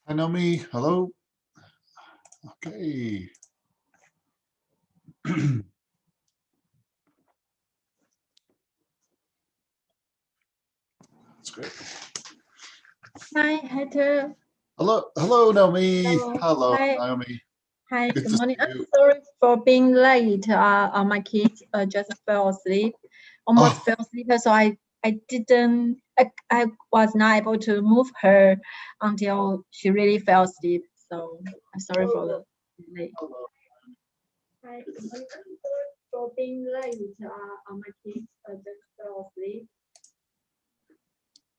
Hi, Naomi. Hello. Okay. That's great. Hi, Heather. Hello, Naomi. Hello. Hello, Hi. Naomi. Hi, Good good to see morning. I'm you. sorry for being late. My kids just fell asleep, almost Oh, fell asleep, so I was not able to move her until she really fell asleep. So I'm sorry for the delay. hello. Hi, good morning. I'm sorry for being late. My kids just fell asleep.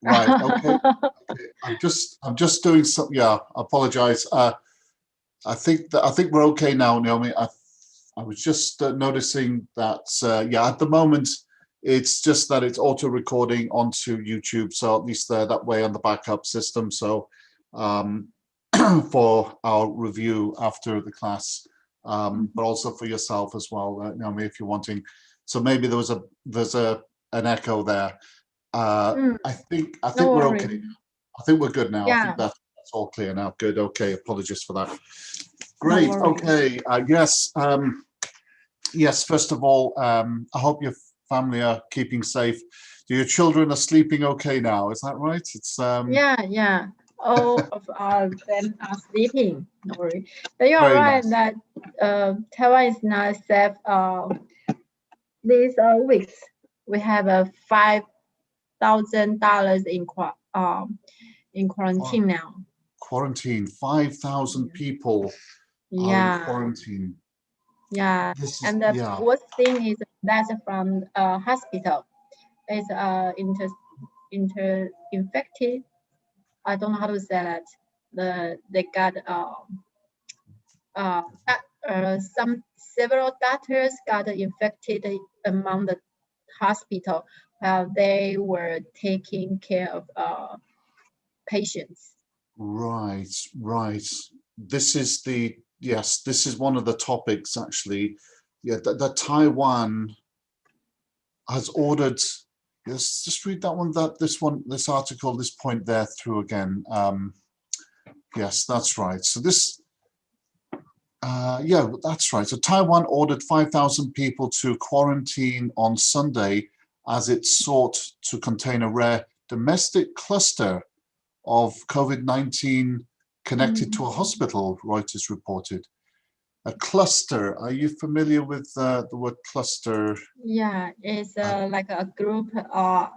Right. Okay. Okay. I'm just doing some. Yeah. I apologize. I think we're okay now, Naomi. I was just noticing that. Yeah. At the moment, it's just that it's auto recording onto YouTube. So at least that way on the backup system. So um, for our review after the class, but also for yourself as well, Naomi, if you're wanting. So maybe there's a an echo there. Mm, I think no we're okay. worry. I think we're good now. I think Yeah, that's all clear now. Good. Okay. Apologies for that. no Great. worry. Okay. Yes. Yes. First of all, I hope your family are keeping safe. Your children are sleeping okay now. Is that right? It's Yeah. All of them are sleeping. No worry. But you're very right nice. that Taiwan is not safe. These weeks we have a $5,000 in Quar- quarantine now. Quarantine. 5,000 Yeah. people are in Yeah. quarantine. Yeah. This is And the yeah. worst thing is that's from hospital. It's infected. I don't know how to say that. They got uh, some several doctors got infected among the hospital while they were taking care of patients. Right. Right. This is the yes. This is one of the topics actually. Yeah. That Taiwan has ordered. Let's just read that one. This article, this point there through again. Yes, that's right. So this, yeah, that's right. So Taiwan ordered 5,000 people to quarantine on Sunday as it sought to contain a rare domestic cluster of COVID-19 connected to a Mm. hospital, Reuters reported. A cluster. Are you familiar with the word cluster? Yeah, it's Uh, like a group how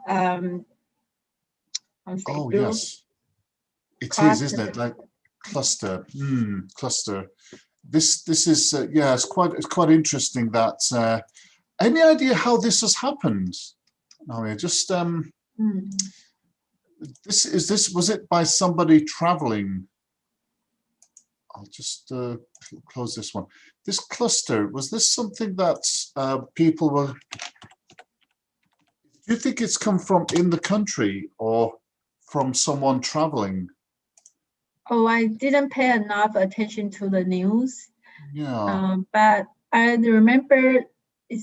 to say oh, group yes. It is, isn't cluster. it? Like cluster, cluster. This is yeah. It's quite interesting that. Any idea how this has happened? I mean, just Mm. this was it by somebody traveling? I'll just close this one. This cluster, was this something that people were? Do you think it's come from in the country or from someone traveling? Oh, I didn't pay enough attention to the news, Yeah. but I remember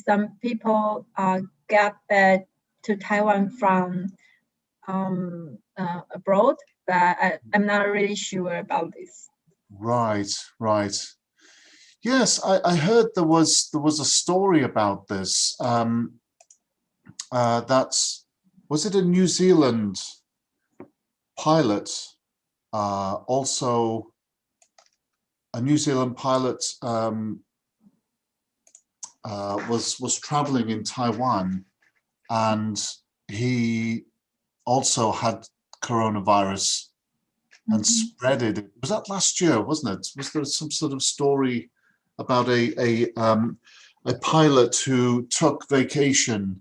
some people got back to Taiwan from abroad, but I'm not really sure about this. Right, right. Yes, I heard there was a story about this. That's was it a New Zealand pilot? Also, a New Zealand pilot was traveling in Taiwan, and he also had coronavirus and Mhm. spread it. Was that last year, wasn't it? Was there some sort of story about a pilot who took a vacation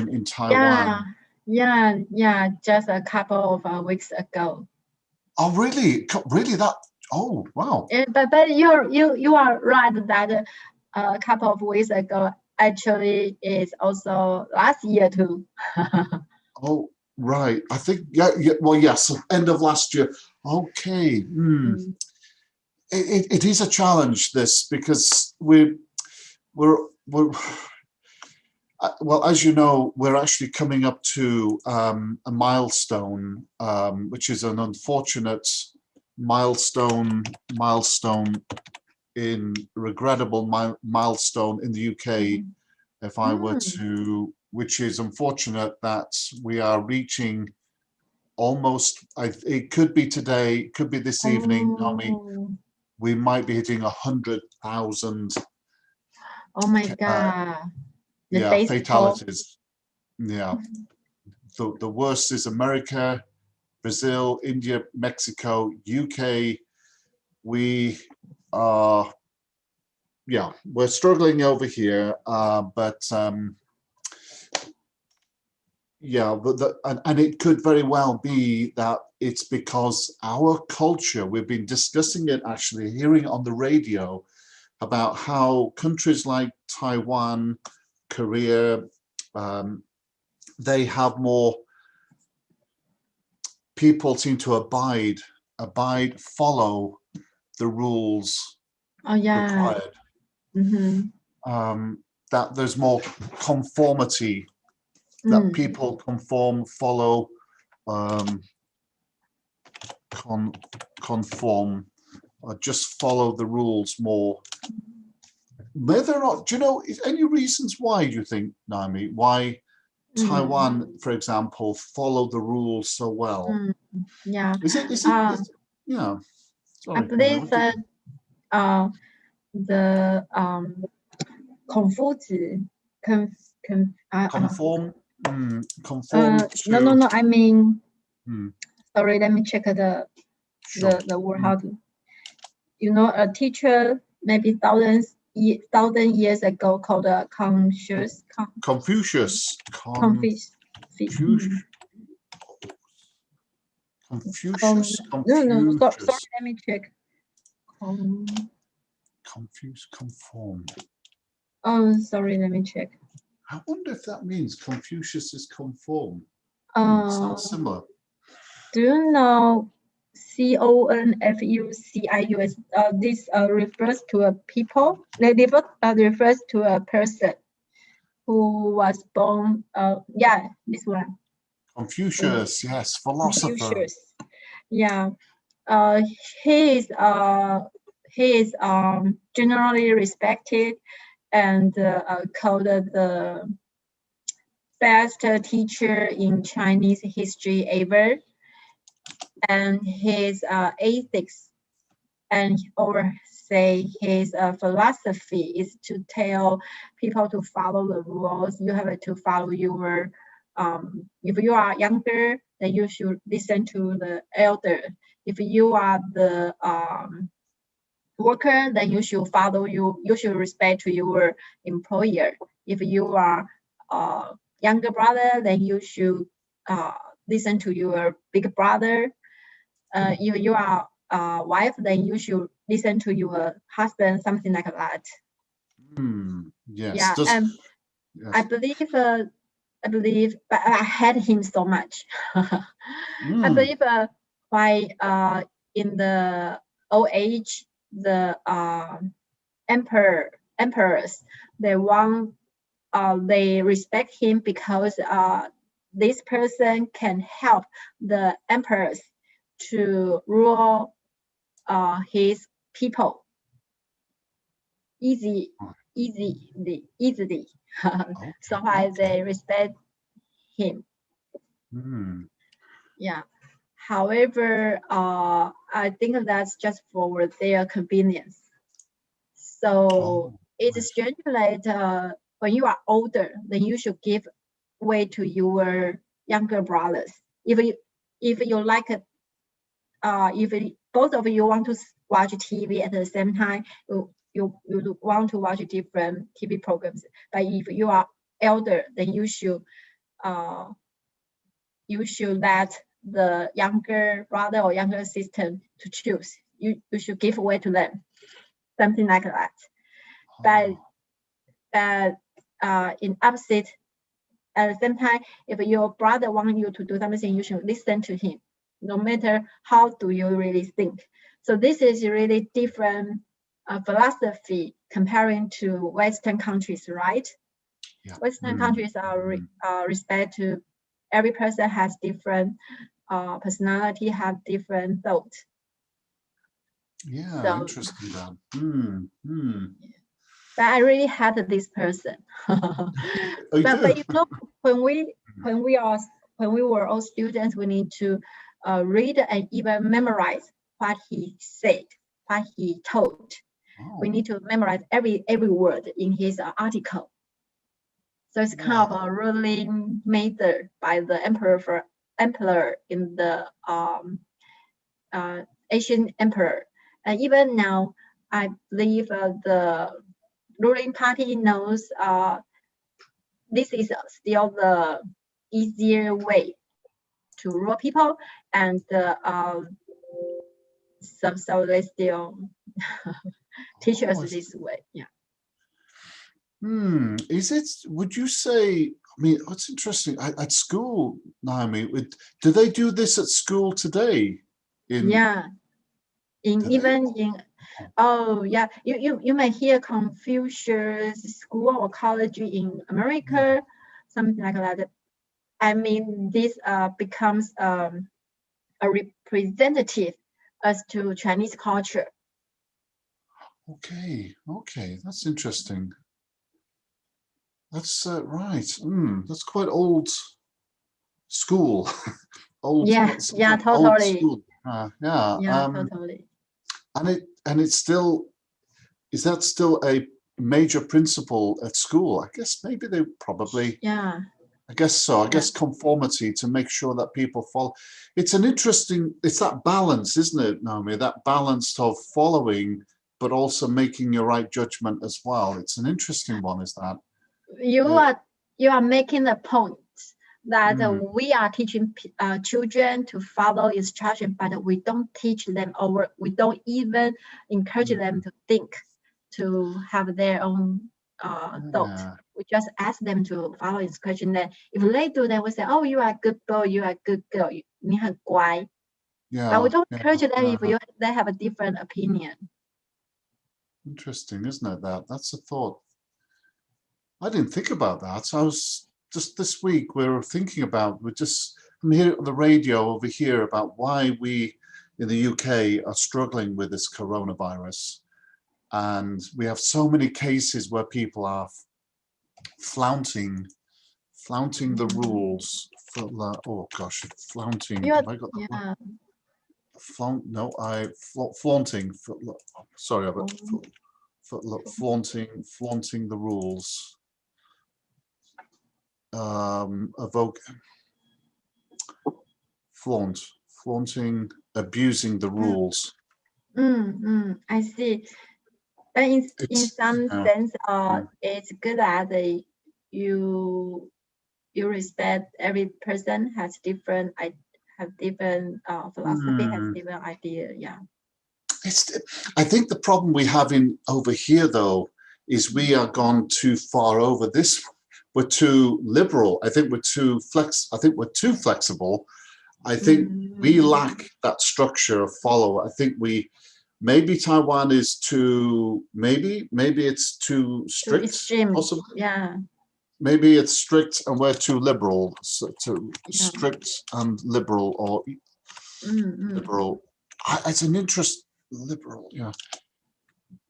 in Yeah, Taiwan? yeah, just a couple of weeks ago. Oh, really? Really? That? Oh, wow. But you are right that a couple of weeks ago actually is also last year too. Oh, right. I think yeah, yeah. Well, yes. End of last year. Okay. Mm. It is a challenge this because we're well, as you know, we're actually coming up to a milestone, which is an unfortunate. milestone in regrettable milestone in the UK. If I were to, which is unfortunate that we are reaching almost, it could be today, it could be this evening, Naomi, we might be hitting 100,000. Oh my God. Yeah, fatalities. Yeah. The worst is America, Brazil, India, Mexico, UK. We are, yeah, we're struggling over here, but yeah, and it could very well be that it's because our culture, we've been discussing it, actually hearing it on the radio about how countries like Taiwan, Korea, they have more, people seem to abide, follow the rules required. That there's more conformity, that people conform, follow, conform, just follow the rules more. Whether or not, do you know, any reasons why, do you think, Naomi, why Taiwan, for example, follow the rules so well? Yeah. Is it yeah. Sorry, I believe that the conform to, no, I mean, sorry, let me check the word, how to, you know, a teacher maybe thousand years ago called Confucius. No, sorry, let me check. Conform. Oh, sorry, let me check. I wonder if that means Confucius is conform. Sounds similar. Do you know Confucius? This refers to a people. Refers to a person who was born. Yeah, this one. Confucius, yes, philosopher. Confucius. Yeah. He is generally respected and called the best teacher in Chinese history ever. And his ethics and or say his philosophy is to tell people to follow the rules. You have to follow your if you are younger, then you should listen to the elder. If you are the worker, then you should follow you should respect to your employer. If you are younger brother, then you should listen to your big brother. If you are wife, then you should listen to your husband, something like that. Yes. Yeah, and yes. I believe, but I hate him so much. I believe why in the old age, the emperors, they respect him because this person can help the emperors to rule his people easily. So why they respect him. Yeah. However, I think that's just for their convenience. So it's generally when you are older, then you should give way to your younger brothers. If you like it, if both of you want to watch TV at the same time, you want to watch different TV programs. But if you are elder, then you should let the younger brother or younger sister to choose. You should give way to them, something like that. But in opposite, at the same time, if your brother wants you to do something, you should listen to him, no matter how do you really think. So this is really different philosophy comparing to Western countries, right? Yeah. Western countries are respect to every person has different personality, have different thoughts. Yeah, So, interesting that. Hmm. Hmm. but I really hate this person. Oh, you But do? you know, when we when we are when we were all students, we need to read and even memorize what he said, what he told. We Oh, need to memorize every word in his article. So it's kind of wow. a ruling method by the emperor in the Asian emperor. And even now, I believe the ruling party knows this is still the easier way to rule people, and so they still teach us Oh, this way. Yeah. hmm. Is it, would you say, I mean, what's interesting, at school, Naomi, do they do this at school today? Yeah. Do In they? even in Oh yeah, you may hear Confucius school or college in Yeah. America, something like that. I mean, this becomes a representative as to Chinese culture. Okay. Okay. That's interesting. That's right. That's quite old school. Old, Yeah, what's yeah, old totally. school? Yeah. Yeah, totally. And it's still, is that still a major principle at school? I guess maybe they probably, Yeah, I guess so. I yeah. guess conformity to make sure that people follow. It's an interesting, it's that balance, isn't it, Naomi? That balance of following, but also making your right judgment as well. It's an interesting one, is that? You Uh, are you are making the point that mm, we are teaching children to follow instruction, but we don't teach them, or we don't even encourage them mm, to think, to have their own thought. yeah, We just ask them to follow instruction. Then if they do, then we say, "Oh, you are a good boy. You are a good girl. 你很乖." But we yeah, don't yeah, encourage them yeah. if they have a different opinion. Interesting, isn't it? That's a thought. I didn't think about that. I was just this week we were thinking about, I'm here on the radio over here about why we in the UK are struggling with this coronavirus. And we have so many cases where people are flaunting the rules. Oh gosh, flaunting. You are, Have I got that word? yeah. Flaunt? No, flaunting. Sorry, Oh, flaunting the rules. Evoke, flaunting, abusing the rules. I see. But in It's some yeah, sense, mm, it's good that you you respect every person has different have different philosophy, has mm. different idea. Yeah. It's. I think the problem we have in over here though is we are gone too far over this. We're too liberal. I think we're too flex. I think we're too flexible. I think we Mm, lack that structure of follow. I think we maybe Taiwan is too maybe it's too too strict. extreme. Possibly Yeah. maybe it's strict and we're too liberal. So to Yeah. strict and liberal or Mm. liberal. It's an interest liberal. Yeah.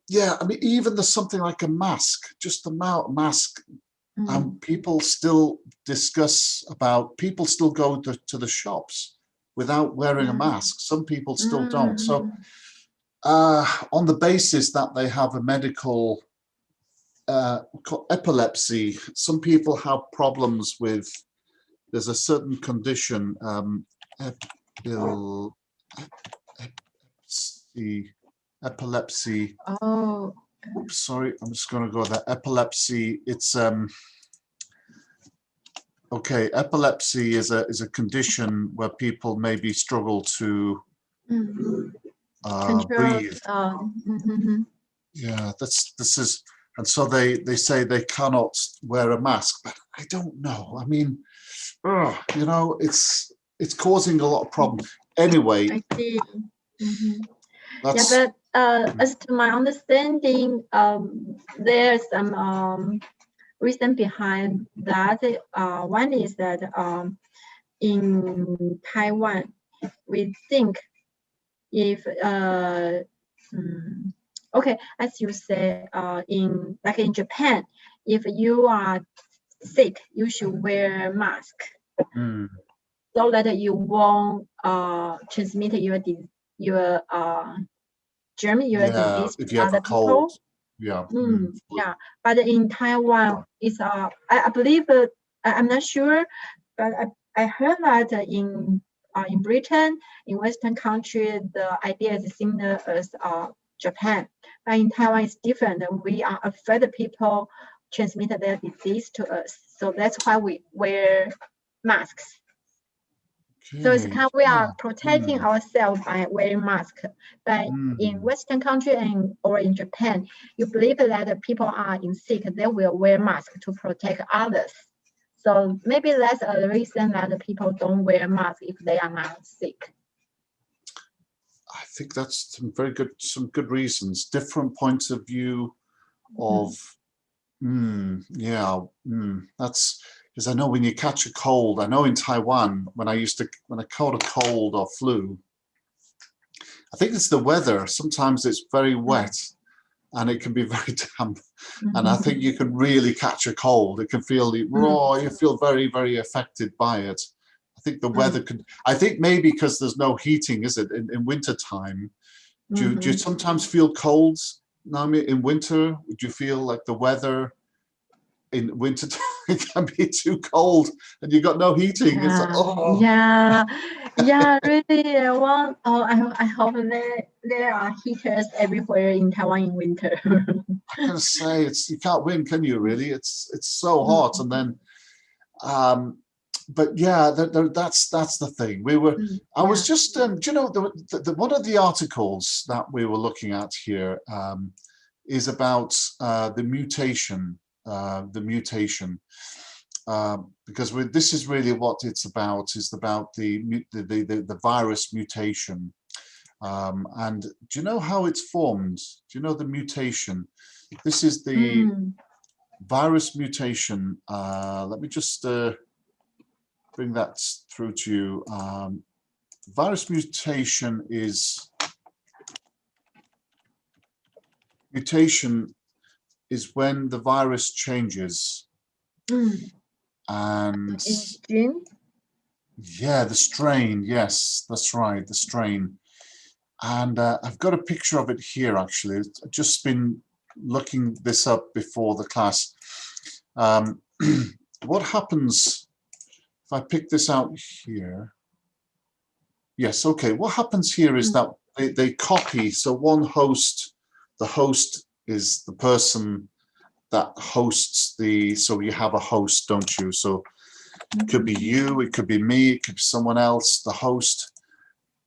Yeah, I mean, even there's something like a mask, just the mask, and Mm. people still discuss about, people still go to the shops without wearing a Yeah. mask. Some people still don't. So, Mm. on the basis that they have a medical epilepsy, some people have problems with, there's a certain condition, epil, epilepsy, epilepsy. Oh. Oops, sorry, I'm just going to go there. Epilepsy. It's okay. Epilepsy is a condition where people maybe struggle to Mm. Control. breathe. Mhm. Yeah, this is, and so they say they cannot wear a mask, but I don't know. I mean, you know, it's causing a lot of problems. Anyway, I see. Mhm. Yeah, that's but as to my understanding, there's some reason behind that. One is that in Taiwan, we think if Okay, as you say, in Japan, if you are sick, you should wear mask so that you won't transmit your germ, your Yeah, disease if to you have a other cold. people. Yeah. Yeah, but in Taiwan, it's I believe I'm not sure, but I heard that in Britain, in Western country, the idea is similar as Japan. But in Taiwan, it's different. We are afraid that people transmit their disease to us, so that's why we wear masks. So it's Okay. kind of, we are Yeah. protecting ourselves by wearing masks. But in Western country or in Japan, you believe that people are in sick, they will wear masks to protect others. So maybe that's a reason that the people don't wear masks if they are not sick. I think that's some good reasons, different points of view of, that's because I know when you catch a cold, I know in Taiwan, when I caught a cold or flu, I think it's the weather. Sometimes it's very wet and it can be very damp. And I think you can really catch a cold. It can feel raw, you feel very, very affected by it. I think the weather could, I think maybe because there's no heating, is it, in winter time? Do you sometimes feel colds, Naomi, in winter? Would you feel like the weather in winter time it can be too cold and you got no heating? It's like, oh. Yeah, really. I hope there are heaters everywhere in Taiwan in winter. I gotta say, you can't win, can you? Really, it's so hot, and then, but yeah, that's the thing. I was just, do you know, one of the articles that we were looking at here is about the mutation, because this is really what it's about. Is about the virus mutation. And do you know how it's formed? Do you know the mutation? This is the virus mutation. Let me just bring that through to you. Virus mutation is when the virus changes. And yeah, the strain. Yes, that's right, the strain. And I've got a picture of it here, actually. I've just been looking this up before the class. What happens if I pick this out here? Yes, okay. What happens here is that they copy. So one host, the host is the person that hosts so you have a host, don't you? So it could be you, it could be me, it could be someone else, the host.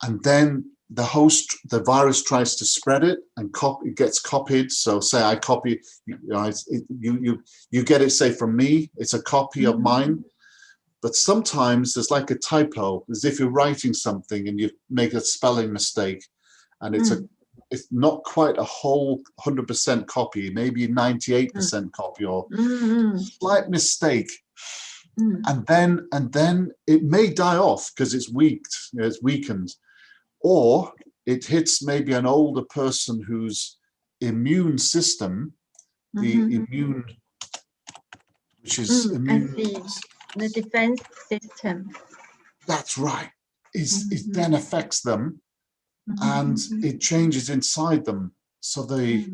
And then the virus tries to spread it and it gets copied. So say I copy, you get it, say from me, it's a copy of mine. But sometimes there's like a typo, as if you're writing something and you make a spelling mistake, and it's not quite a whole 100% copy, maybe 98% copy or slight mistake. And then it may die off because it's weakened. Or it hits maybe an older person whose immune system, which is the defense system. That's right. It then affects them, and it changes inside them. So the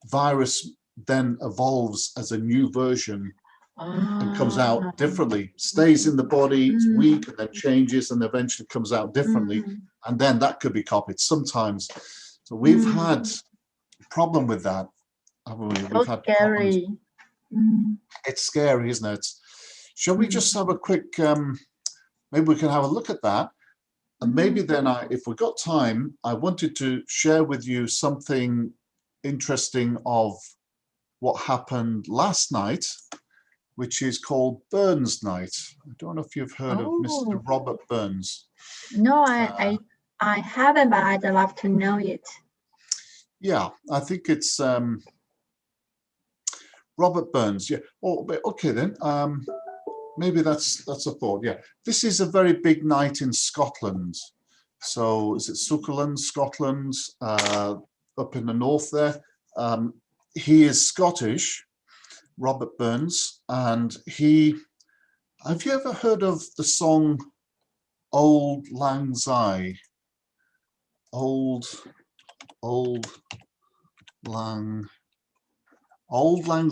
virus then evolves as a new version and comes out differently, stays in the body, it's weak, and then changes and eventually comes out differently. And then that could be copied sometimes. So we've had a problem with that, haven't we? We've had scary. It's scary, isn't it? Shall we just have a quick, maybe we can have a look at that. And maybe then if we got time, I wanted to share with you something interesting of what happened last night, which is called Burns Night. I don't know if you've heard of Mr. Robert Burns. No, I haven't, but I'd love to know it. Yeah, I think it's Robert Burns. Yeah. Oh, okay then. Maybe that's a thought. Yeah, this is a very big night in Scotland. So is it Scotland? up in the north there. He is Scottish, Robert Burns, and have you ever heard of the song Old Lang Syne? Old Lang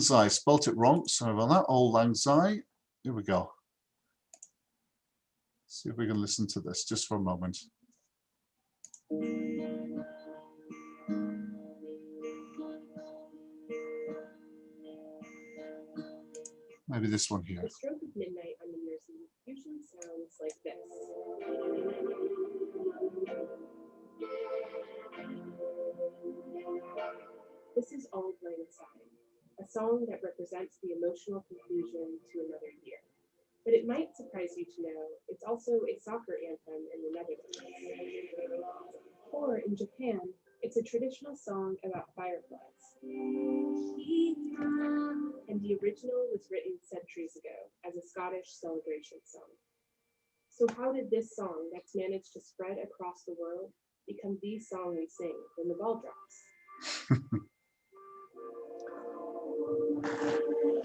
Syne, spelt it wrong, sorry about that. Old Lang Syne, here we go. See if we can listen to this just for a moment. Maybe this one here. The stroke of midnight on New Year's Eve usually sounds like this. This is Auld Lang Syne, a song that represents the emotional conclusion to another year. But it might surprise you to know it's also a soccer anthem in the Netherlands. Or in Japan, it's a traditional song about fireflies. And the original was written centuries ago as a Scottish celebration song. So how did this song that's managed to spread across the world become the song we sing when the ball drops?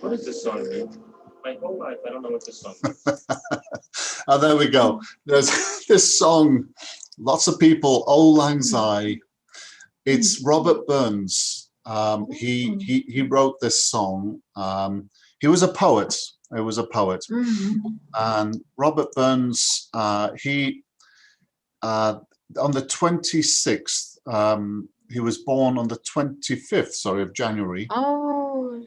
What is this song mean? My whole life, I don't know what this song means. Oh, there we go. There's this song, lots of people, Old Lang Syne. It's Robert Burns. He wrote this song. He was a poet. He was a poet. And Robert Burns, on the 26th, he was born on the 25th, sorry, of January. Oh.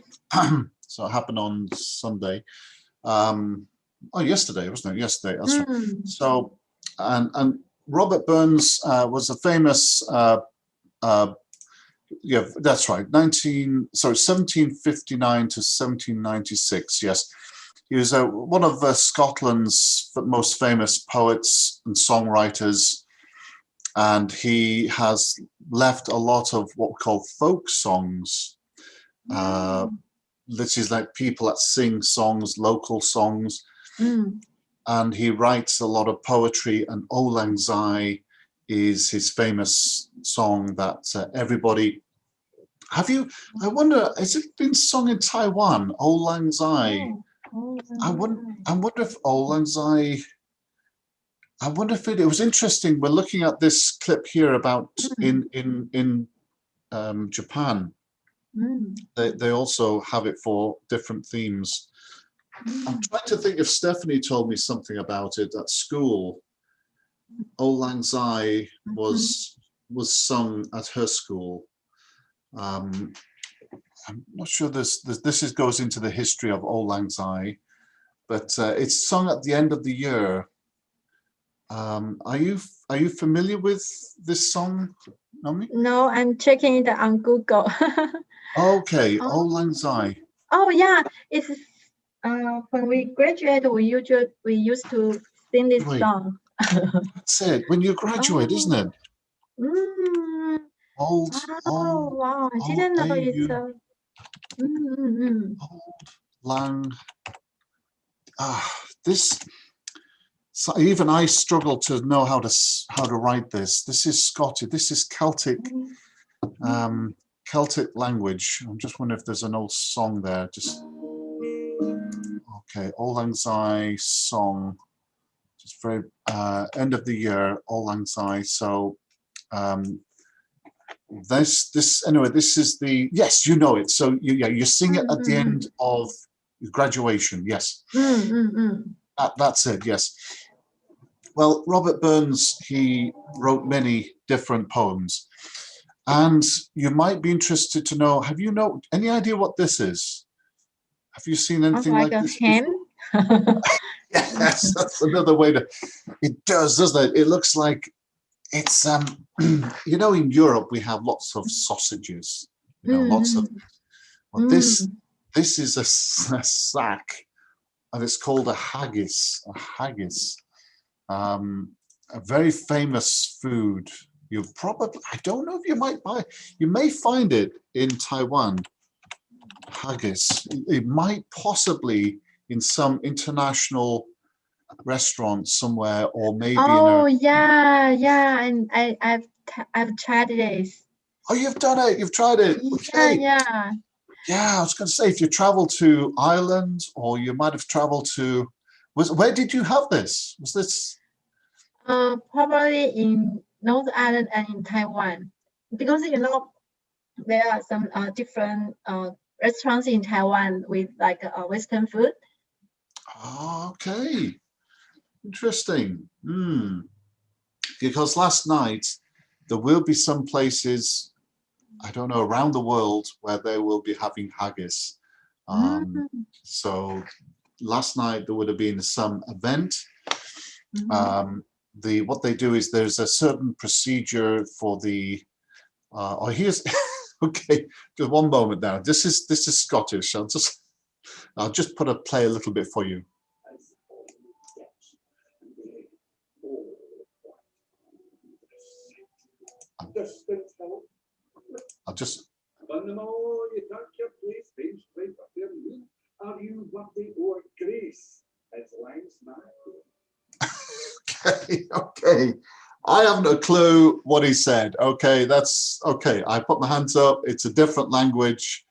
So it happened on Sunday. Yesterday, wasn't it? Yesterday. That's right. So, and Robert Burns was a famous, yeah, that's right. 1759 to 1796. Yes, he was one of Scotland's most famous poets and songwriters, and he has left a lot of what we call folk songs. This is like people that sing songs, local songs, and he writes a lot of poetry. And Auld Lang Syne is his famous song that everybody. I wonder, has it been sung in Taiwan? Auld Lang Syne. I wonder if Auld Lang Syne. I wonder if it was interesting. We're looking at this clip here about in Japan. They also have it for different themes. I'm trying to think if Stephanie told me something about it at school. Auld Lang Syne was sung at her school. I'm not sure this goes into the history of Auld Lang Syne, but it's sung at the end of the year. Are you familiar with this song, Naomi? No, I'm checking it on Google. Okay, Auld Lang Syne. Oh yeah, it's when we graduate, we used to sing this song. That's it. When you graduate, isn't it? Old. Oh wow! I didn't know it's Old Lang. This. So even I struggle to know how to write this. This is Scottish. This is Celtic. Celtic language. I'm just wondering if there's an old song there. Just okay. Auld Lang Syne song. Just very end of the year. Auld Lang Syne. So anyway. This is the yes. You know it. So you sing it at the end of graduation. Yes. That's it. Yes. Well, Robert Burns, he wrote many different poems. And you might be interested to know, have you any idea what this is? Have you seen anything like this? Hen? Yes, that's another way to, it does, doesn't it? It looks like it's, you know, in Europe, we have lots of sausages, you know, lots of, well, this is a sack, and it's called a haggis, a very famous food. You probably, I don't know if you may find it in Taiwan, haggis. It might possibly in some international restaurant somewhere, or maybe yeah, and I've tried this. Oh, you've done it. You've tried it. Okay. Yeah. Yeah, I was going to say, if you travel to Ireland, or you might have traveled to, where did you have this? Was this? Probably in North Island and in Taiwan, because there are some different restaurants in Taiwan with like Western food. Oh, okay, interesting. Because last night there will be some places, I don't know, around the world where they will be having haggis. So last night there would have been some event. What they do is there's a certain procedure for the. Oh, here's okay. Just one moment now. This is Scottish. I'll just play a little bit for you. I'll just. Okay. I haven't a clue what he said. Okay, that's okay. I put my hands up. It's a different language.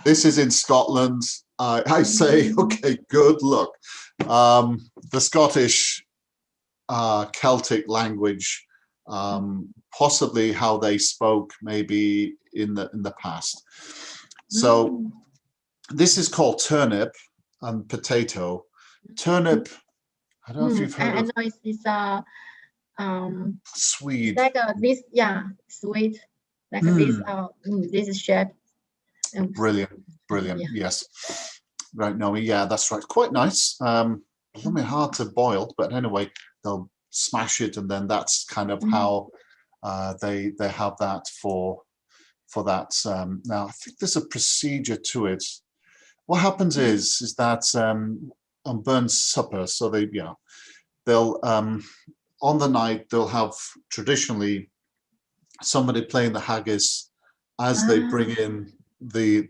This is in Scotland. I say, okay, good luck. The Scottish Celtic language, possibly how they spoke maybe in the past. So this is called turnip and potato. Turnip, I don't know if you've heard of. I know it's Swede. like this, yeah, sweet, like this shape. Brilliant. Yeah. Yes. Right, Naomi. Yeah, that's right. Quite nice. A little bit hard to boil, but anyway, they'll smash it, and then that's kind of how they have that for that. Now, I think there's a procedure to it. What happens is that on Burns supper, so they'll on the night they'll have traditionally somebody playing the haggis as they bring in the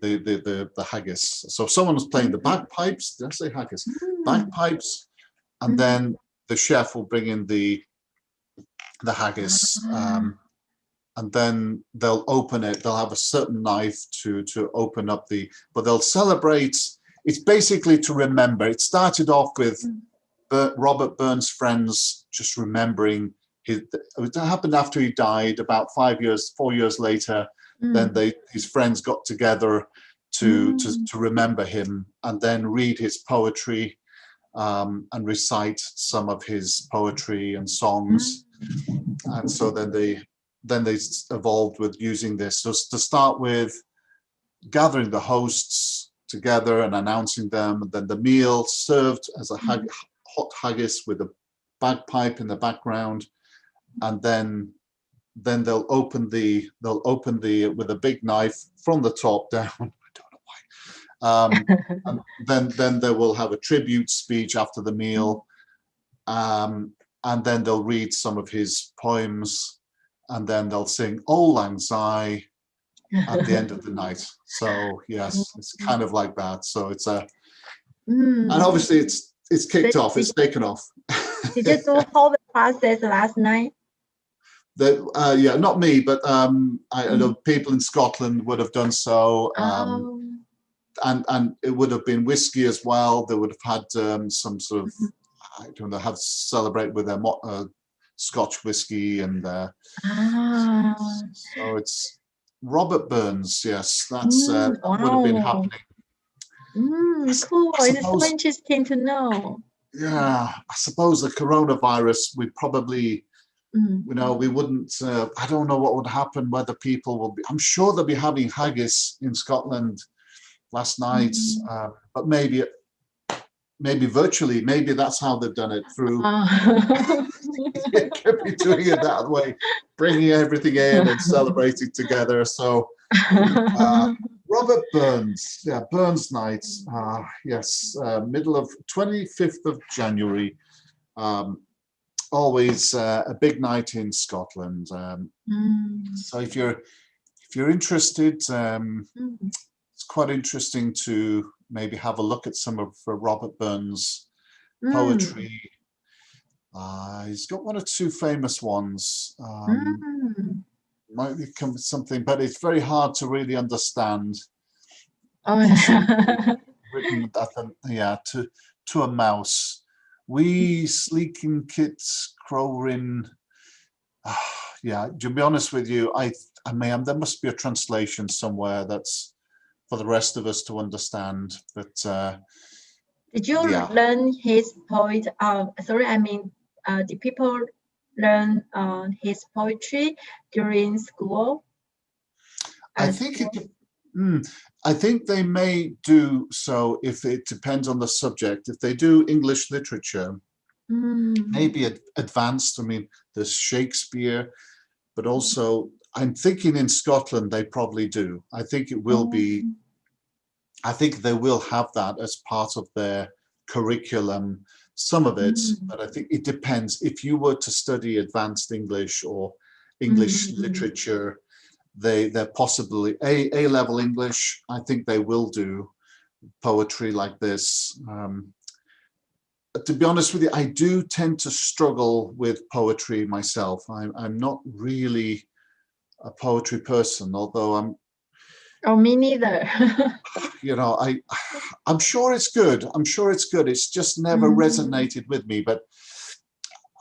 haggis. So if someone was playing the bagpipes, did I say haggis? Bagpipes, and then the chef will bring in the haggis, and then they'll open it. They'll have a certain knife to open up but they'll celebrate. It's basically to remember. It started off with Robert Burns' friends just remembering it happened after he died about 4 years later. Then his friends got together to remember him and then read his poetry and recite some of his poetry and songs. And so then they evolved with using this. So to start with, gathering the hosts together and announcing them, and then the meal served as a hot haggis with a bagpipe in the background, and then they'll open the with a big knife from the top down. I don't know why. And then they will have a tribute speech after the meal, and then they'll read some of his poems, and then they'll sing "Auld Lang Syne" at the end of the night. So yes, it's kind of like that. So it's and obviously it's kicked off. It's taken off. Did you do whole process last night? Yeah, not me, but I know people in Scotland would have done so, and it would have been whiskey as well. They would have had some sort of, I don't know, have celebrate with their Scotch whiskey, and so it's Robert Burns. Yes, that's that would have been happening. Cool. It's so interesting to know. Yeah, I suppose the coronavirus, we probably. We wouldn't. I don't know what would happen. Whether people will be. I'm sure they'll be having haggis in Scotland last night, but maybe virtually. Maybe that's how they've done it through. It could be doing it that way, bringing everything in and celebrating together. So, Robert Burns, Burns Night. Yes, middle of 25th of January. Always a big night in Scotland. So if you're interested, it's quite interesting to maybe have a look at some of Robert Burns' poetry. He's got one or two famous ones. might become something, but it's very hard to really understand. Oh, Written at yeah, to a mouse. We sleeking kits crowrin. Yeah, to be honest with you, I mean, there must be a translation somewhere that's for the rest of us to understand. But did you yeah. learn his poet? Sorry, I mean, did people learn his poetry during school? I think I think they may do so if it depends on the subject. If they do English literature, maybe advanced. I mean, there's Shakespeare, but also I'm thinking in Scotland they probably do. I think it will be. I think they will have that as part of their curriculum. Some of it, but I think it depends. If you were to study advanced English or English literature, they're possibly A-level English. I think they will do poetry like this. To be honest with you, I do tend to struggle with poetry myself. I'm not really a poetry person, although I'm. Oh, me neither. You know, I'm sure it's good. I'm sure it's good. It's just never resonated with me. But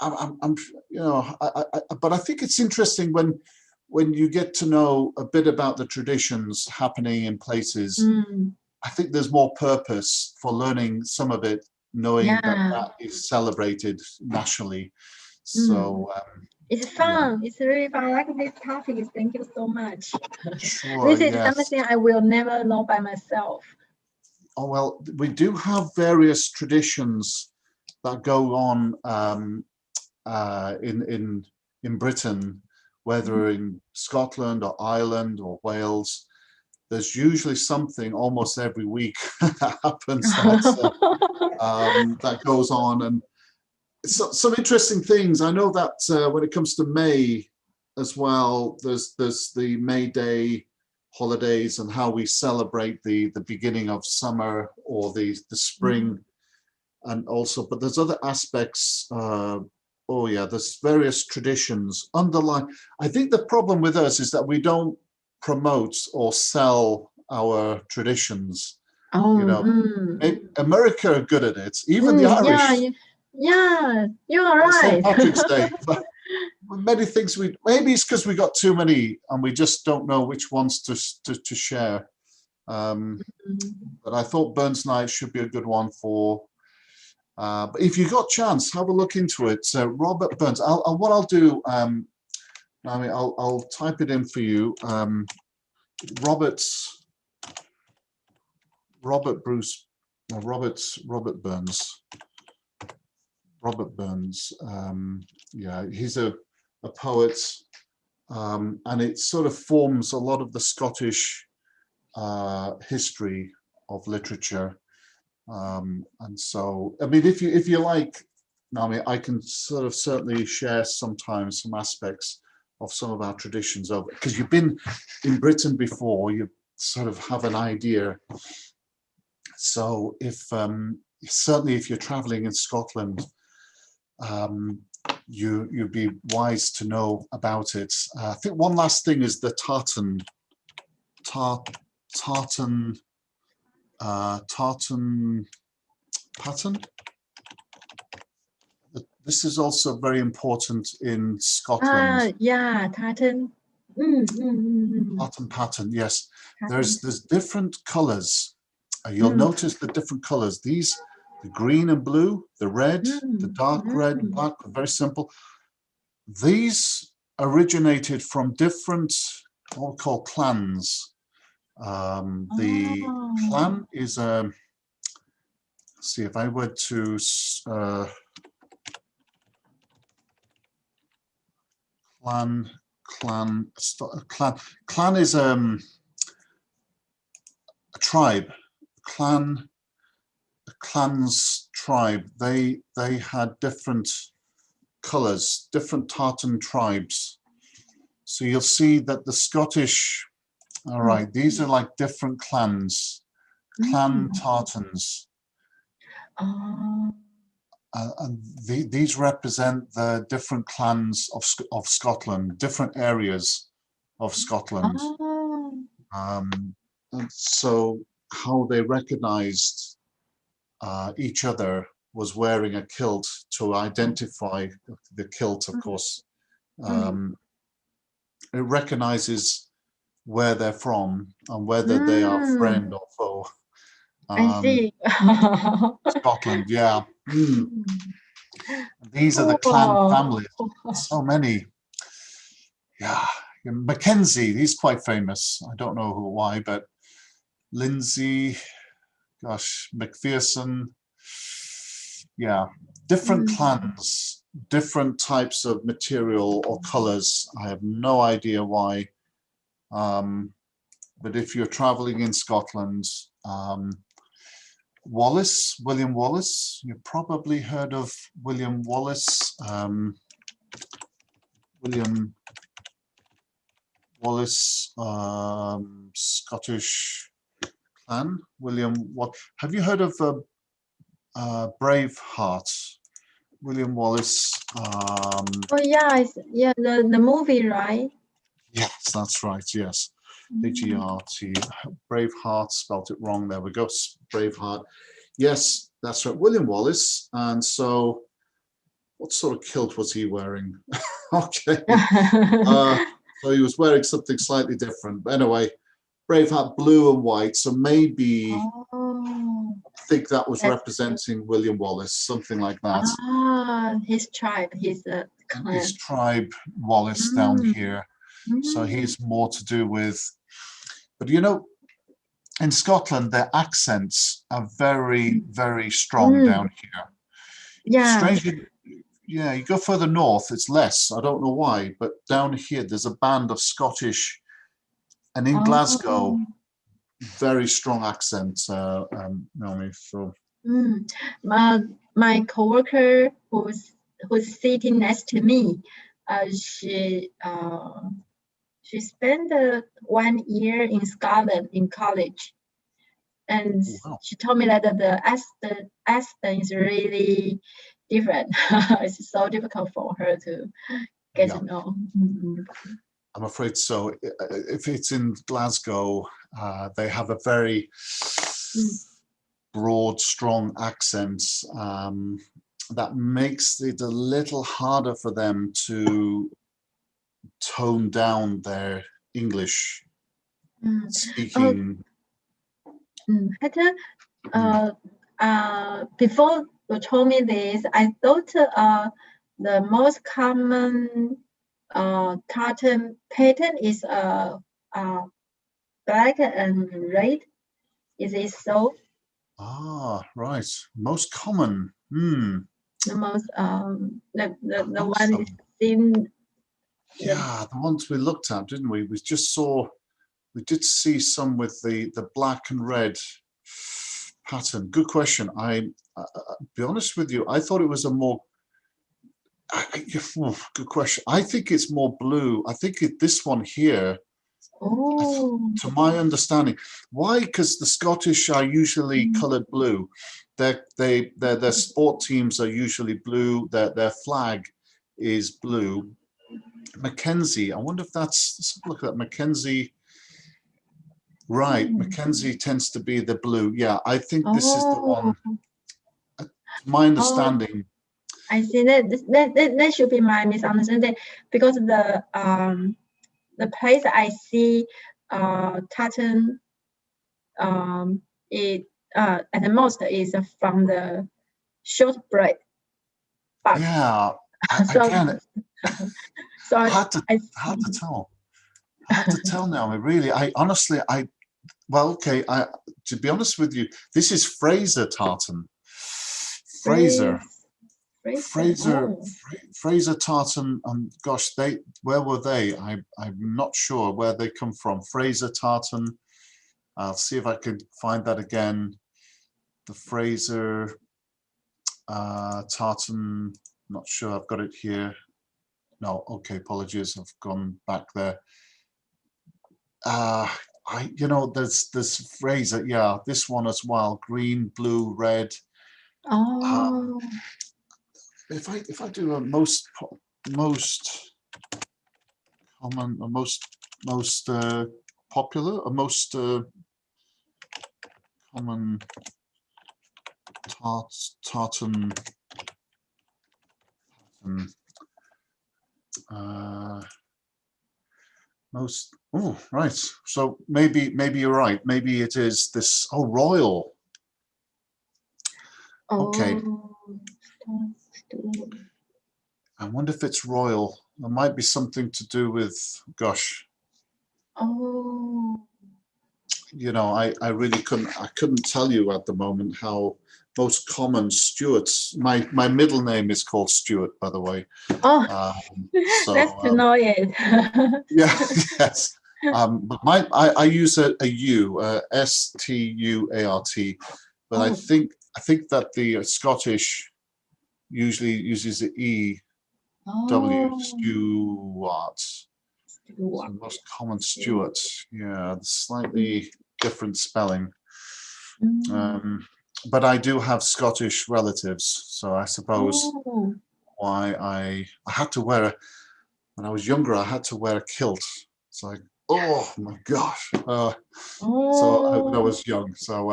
I'm you know, but I think it's interesting when you get to know a bit about the traditions happening in places. I think there's more purpose for learning some of it, knowing that is celebrated nationally. So it's fun. It's really fun. I like this topic. Thank you so much. Sure, this is something I will never know by myself. Oh, well, we do have various traditions that go on in Britain, whether in Scotland or Ireland or Wales. There's usually something almost every week that happens that goes on, and some interesting things. I know that when it comes to May as well, there's the May Day holidays and how we celebrate the beginning of summer or the spring, and also, but there's other aspects. Oh yeah, there's various traditions underlying. I think the problem with us is that we don't promote or sell our traditions. You know, America are good at it. Even the Irish. Yeah, you're right. St. Patrick's Day. But many things maybe it's because we got too many and we just don't know which ones to share. But I thought Burns Night should be a good one for. But if you got a chance, have a look into it. Robert Burns. What I'll do, I'll type it in for you. Robert Burns. Robert Burns. Yeah, he's a poet, and it sort of forms a lot of the Scottish history of literature. And so, I mean, if you like, Naomi, I can sort of certainly share sometimes some aspects of some of our traditions of, because you've been in Britain before, you sort of have an idea. So if certainly if you're traveling in Scotland, you'd be wise to know about it. I think one last thing is the tartan pattern. This is also very important in Scotland. Yeah, tartan. Tartan pattern, yes. There's different colors. You'll notice the different colors. These, the green and blue, the red, the dark red and black, very simple. These originated from different, what we call clans. The clan is a, see if I were to clan is a tribe. Clan's tribe. They had different colors, different tartan tribes. So you'll see that the Scottish, all right, these are like different clans, clan tartans. And these represent the different clans of Scotland, different areas of Scotland. Oh. And so how they recognized each other was wearing a kilt to identify the kilt, of course. It recognizes where they're from and whether they are friend or foe. I see. Scotland, yeah. These are the clan Wow. families. So many. Yeah. Mackenzie, he's quite famous. I don't know why, but Lindsay, gosh, McPherson. Yeah. Different clans, different types of material or colors. I have no idea why. But if you're traveling in Scotland, William Wallace, you've probably heard of William Wallace. William Wallace, Scottish clan. Have you heard of Braveheart? William Wallace. Oh yeah, yeah, the movie, right? Yes, that's right. Yes, H-E-R-T. Braveheart, spelt it wrong. There we go. Braveheart. Yes, that's right. William Wallace. And so, what sort of kilt was he wearing? Okay. So he was wearing something slightly different. But anyway, Braveheart, blue and white. So maybe I think that was representing William Wallace, something like that. His tribe, his clan. His tribe, Wallace, down here. So he's more to do with, but you know, in Scotland, their accents are very, very strong down here. Yeah. Strangely, yeah, you go further north, it's less. I don't know why, but down here, there's a band of Scottish, and in Glasgow, very strong accent, Naomi. So. My coworker who's sitting next to me, she spent 1 year in Scotland in college, and she told me that the accent is really different. It's so difficult for her to get to know. I'm afraid so. If it's in Glasgow, they have a very broad, strong accent that makes it a little harder for them to tone down their English speaking. Heather, before you told me this, I thought the most common tartan pattern is black and red. Is it so? Right. Most common. The most the one is seen. Yeah, the ones we looked at, didn't we? We did see some with the black and red pattern. Good question. I be honest with you, I thought it was a more good question. I think it's more blue. I think this one here, to my understanding. Why? Because the Scottish are usually coloured blue. Their sport teams are usually blue. Their flag is blue. Mackenzie, I wonder if let's look at that. Mackenzie. Right, Mackenzie tends to be the blue. Yeah, I think this is the one. To my understanding. I see that should be my misunderstanding, because the place I see tartan it at the most is from the short braid. But yeah, again, so hard to tell. Hard to tell now. Really, well, okay. To be honest with you, this is Fraser tartan. Fraser tartan. Gosh, where were they? I'm not sure where they come from. Fraser tartan. I'll see if I could find that again. The Fraser tartan. Not sure. I've got it here. No, okay. Apologies. I've gone back there. There's Fraser. Yeah, this one as well. Green, blue, red. If I do a most common or most most popular or most common tartan. Most. Oh, right. So maybe you're right. Maybe it is this. Oh, royal. Okay. I wonder if it's royal. It might be something to do with. Gosh. Oh. You know, I really couldn't tell you at the moment how most common Stuarts. My middle name is called Stuart, by the way. Oh, So that's to know it. yeah, yes. But I use a U, Stuart, but I Oh. think that the Scottish usually uses the EW, Oh. Stuart. So most common Stuart, yeah, slightly different spelling. But I do have Scottish relatives, so I suppose why I had to wear when I was younger. I had to wear a kilt. It's like, oh my gosh! So when I was young, so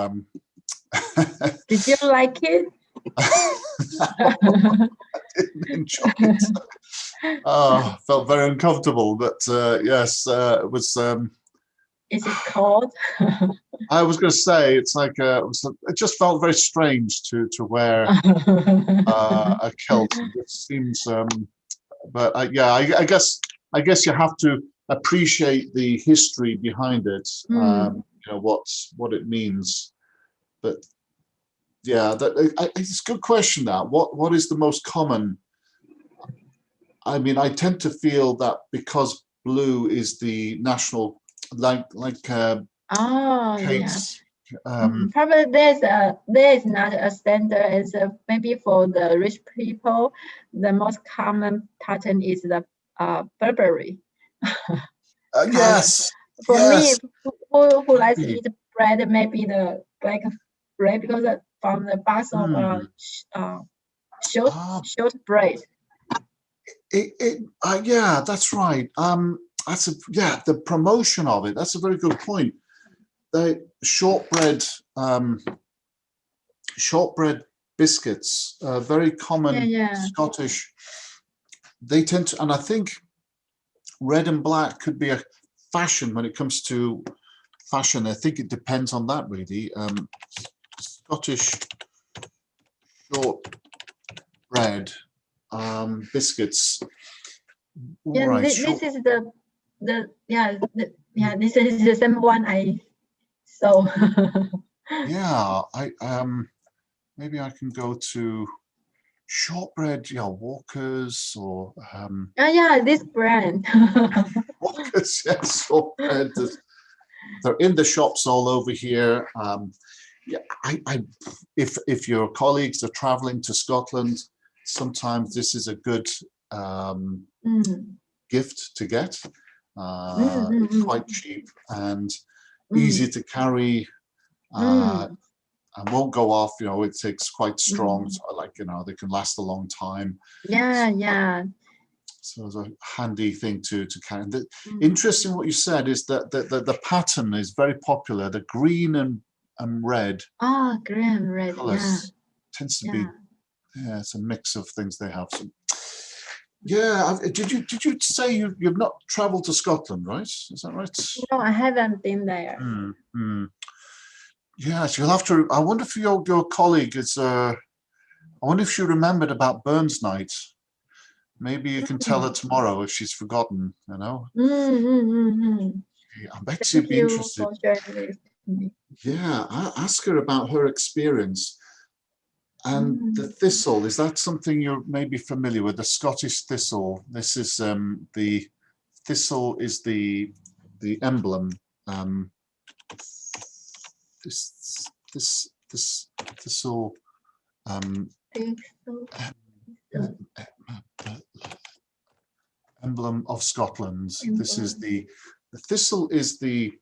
Did you like it? I didn't enjoy it. Felt very uncomfortable, but yes, it was. Is it cold? I was going to say it's like it just felt very strange to wear a kilt. It seems, but yeah, I guess you have to appreciate the history behind it. You know what it means. But yeah, it's a good question. That what is the most common? I mean, I tend to feel that because blue is the national, like Oh, Kate's. probably there is not a standard. It's maybe for the rich people, the most common pattern is the Burberry. Yes. For yes. me, who likes to eat bread, maybe the black bread, because from the box of short bread. Yeah, that's right. The promotion of it. That's a very good point. The shortbread biscuits, very common Scottish. They tend to, and I think red and black could be a fashion when it comes to fashion. I think it depends on that really. Scottish shortbread biscuits. Yeah, right, this is this is the same one I saw. Yeah, maybe I can go to shortbread, Walkers or This brand. Walkers, yes, shortbread. They're in the shops all over here. If your colleagues are traveling to Scotland, sometimes this is a good gift to get. It's quite cheap and easy to carry. And won't go off, it's quite strong, so they can last a long time. So it's a handy thing to carry. Interesting what you said is that the pattern is very popular. The green and red. Oh, green and red, colors tends to be, it's a mix of things they have. So, yeah, did you say you've not traveled to Scotland, right? Is that right? No, I haven't been there. Yes, you'll have to. I wonder if your colleague is. I wonder if she remembered about Burns Night. Maybe you can tell her tomorrow if she's forgotten. I bet she'd be interested. Yeah, ask her about her experience. And the thistle, is that something you're maybe familiar with? The Scottish thistle. This is the thistle is the emblem. This thistle emblem of Scotland. This is the thistle is the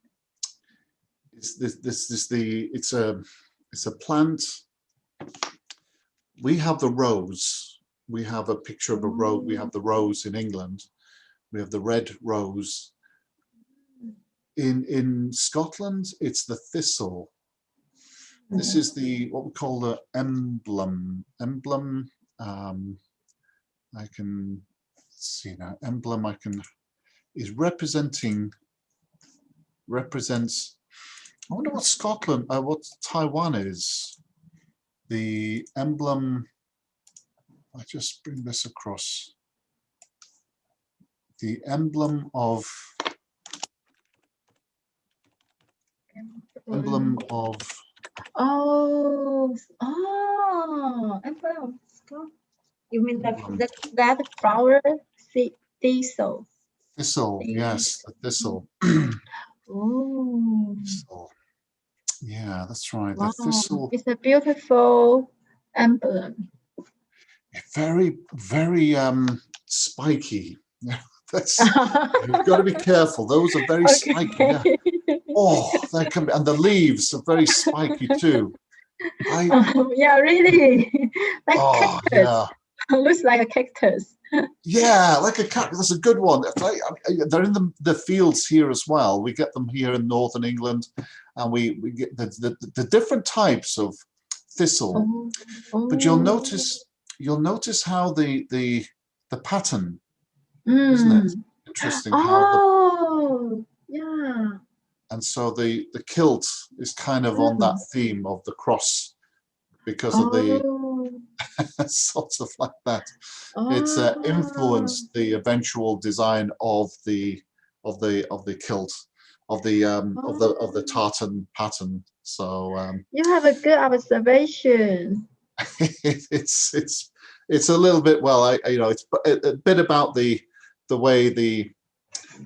it's a plant. We have the rose. We have a picture of a rose. We have the rose in England. We have the red rose. in Scotland, it's the thistle. This is the what we call the emblem. Emblem. I can see now. Emblem. Is represents. I wonder what Scotland. What Taiwan is. The emblem. I just bring this across. The emblem of. Emblem of. Oh, emblem. You mean that flower thistle? Thistle, yes, the thistle. Oh, Thistle. Yeah, that's right. wow. The thistle. It's a beautiful emblem. Very, very spiky. That's you've got to be careful. Those are very spiky. Yeah. Oh, they can be, and the leaves are very spiky too. Yeah, really. Like Oh, cactus. yeah. Looks like a cactus. Yeah, like a cactus. That's a good one. They're in the fields here as well. We get them here in northern England, and we get the different types of thistle. But you'll notice how the pattern, isn't it? Interesting how yeah. and so the kilt is kind of on that theme of the cross because of the sort of like that. It's influenced the eventual design of the kilt of the tartan pattern. So you have a good observation. it's a little bit it's a bit about the way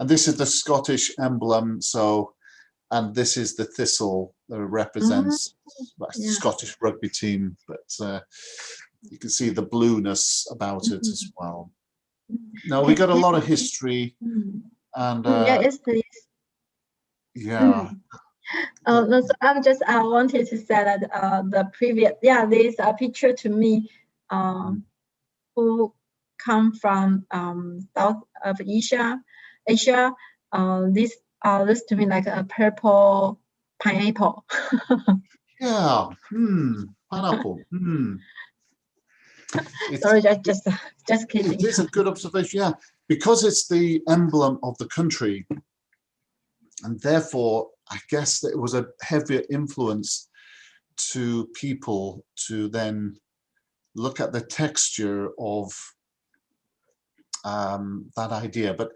and this is the Scottish emblem. So and this is the thistle that represents the Scottish rugby team, but you can see the blueness about it as well. Now we got a lot of history, and yeah. No, so I wanted to say that the previous this picture to me who come from South of Asia. This to me like a purple pineapple. Yeah. Pineapple. Sorry, just kidding. It is a good observation. Yeah, because it's the emblem of the country, and therefore I guess that it was a heavier influence to people to then look at the texture of that idea. But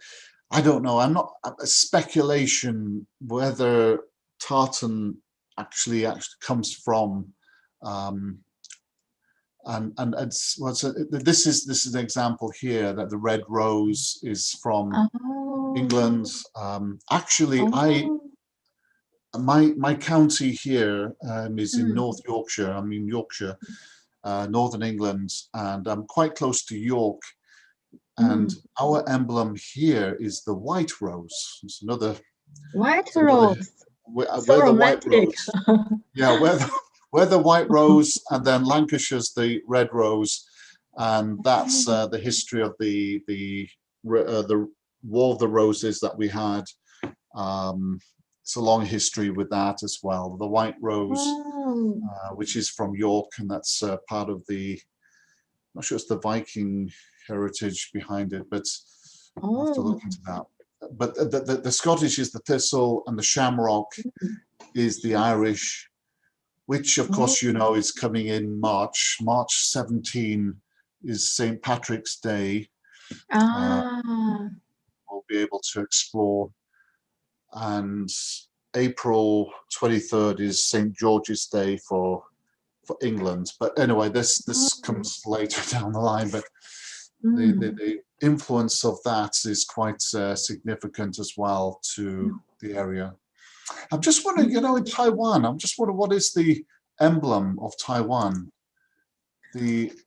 I don't know. I'm not a speculation whether tartan actually comes from. And this is an example here that the red rose is from England. Actually, my county here is in North Yorkshire. I'm in Yorkshire, Northern England, and I'm quite close to York. And our emblem here is the white rose. It's another white rose. We're the white rose. Yeah, we're the white rose, and then Lancashire's the red rose, and that's the history of the War of the Roses that we had. It's a long history with that as well. The white rose, which is from York, and that's part of the. I'm not sure it's the Viking heritage behind it, but I'll have to look into that. But the Scottish is the thistle, and the shamrock is the Irish, which of course you know is coming in March. March 17 is St. Patrick's Day. We'll be able to explore, and April 23rd is St. George's Day for England. But anyway, this comes later down the line. But the influence of that is quite significant as well to the area. I'm just wondering, in Taiwan, I'm just wondering what is the emblem of Taiwan? I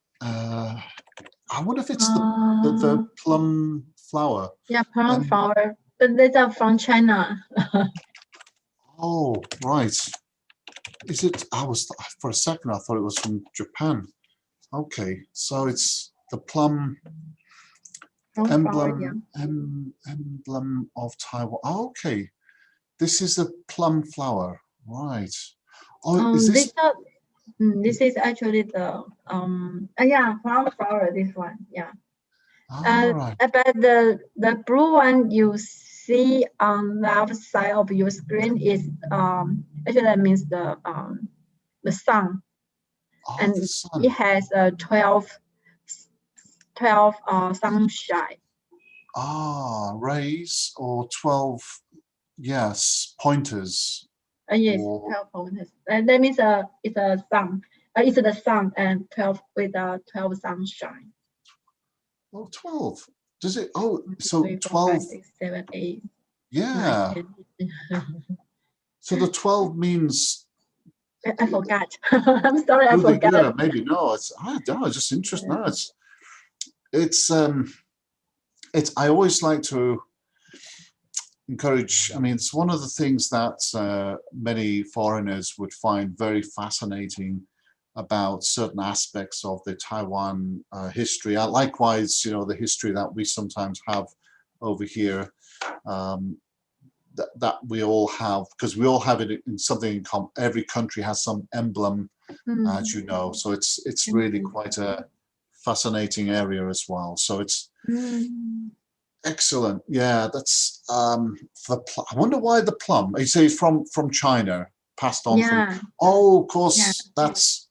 wonder if it's the plum flower. Yeah, plum flower. But these are from China. Oh, right. Is it? For a second I thought it was from Japan. Okay, so it's the plum emblem of Taiwan. Oh, okay, this is a plum flower, right? Oh, is This this? this is actually the yeah, plum flower. This one, yeah. All right. But the blue one you see on left side of your screen is actually that means the sun, Oh, and the it sun. has 12 sunshine. Ah, rays or 12, yes, pointers. Yes, Or 12 pointers. And that means it's a sun. It's the sun and 12 with 12 sunshine. oh, 12. Does it? Oh, 1, 2, so 3, 4, 12. 5, 6, 7, 8, 9, Yeah. 10. So the 12 means. I forgot. I'm sorry, I forgot. Yeah, maybe no. I don't know. It's just interesting. No, it's. I always like to encourage. I mean, it's one of the things that many foreigners would find very fascinating about certain aspects of the Taiwan history. Likewise, the history that we sometimes have over here, that we all have, because we all have it in something in common. Every country has some emblem, as you know. So it's really quite a fascinating area as well. So it's excellent. Yeah, that's I wonder why the plum. You say it's from China, passed on from. Oh, of course, that's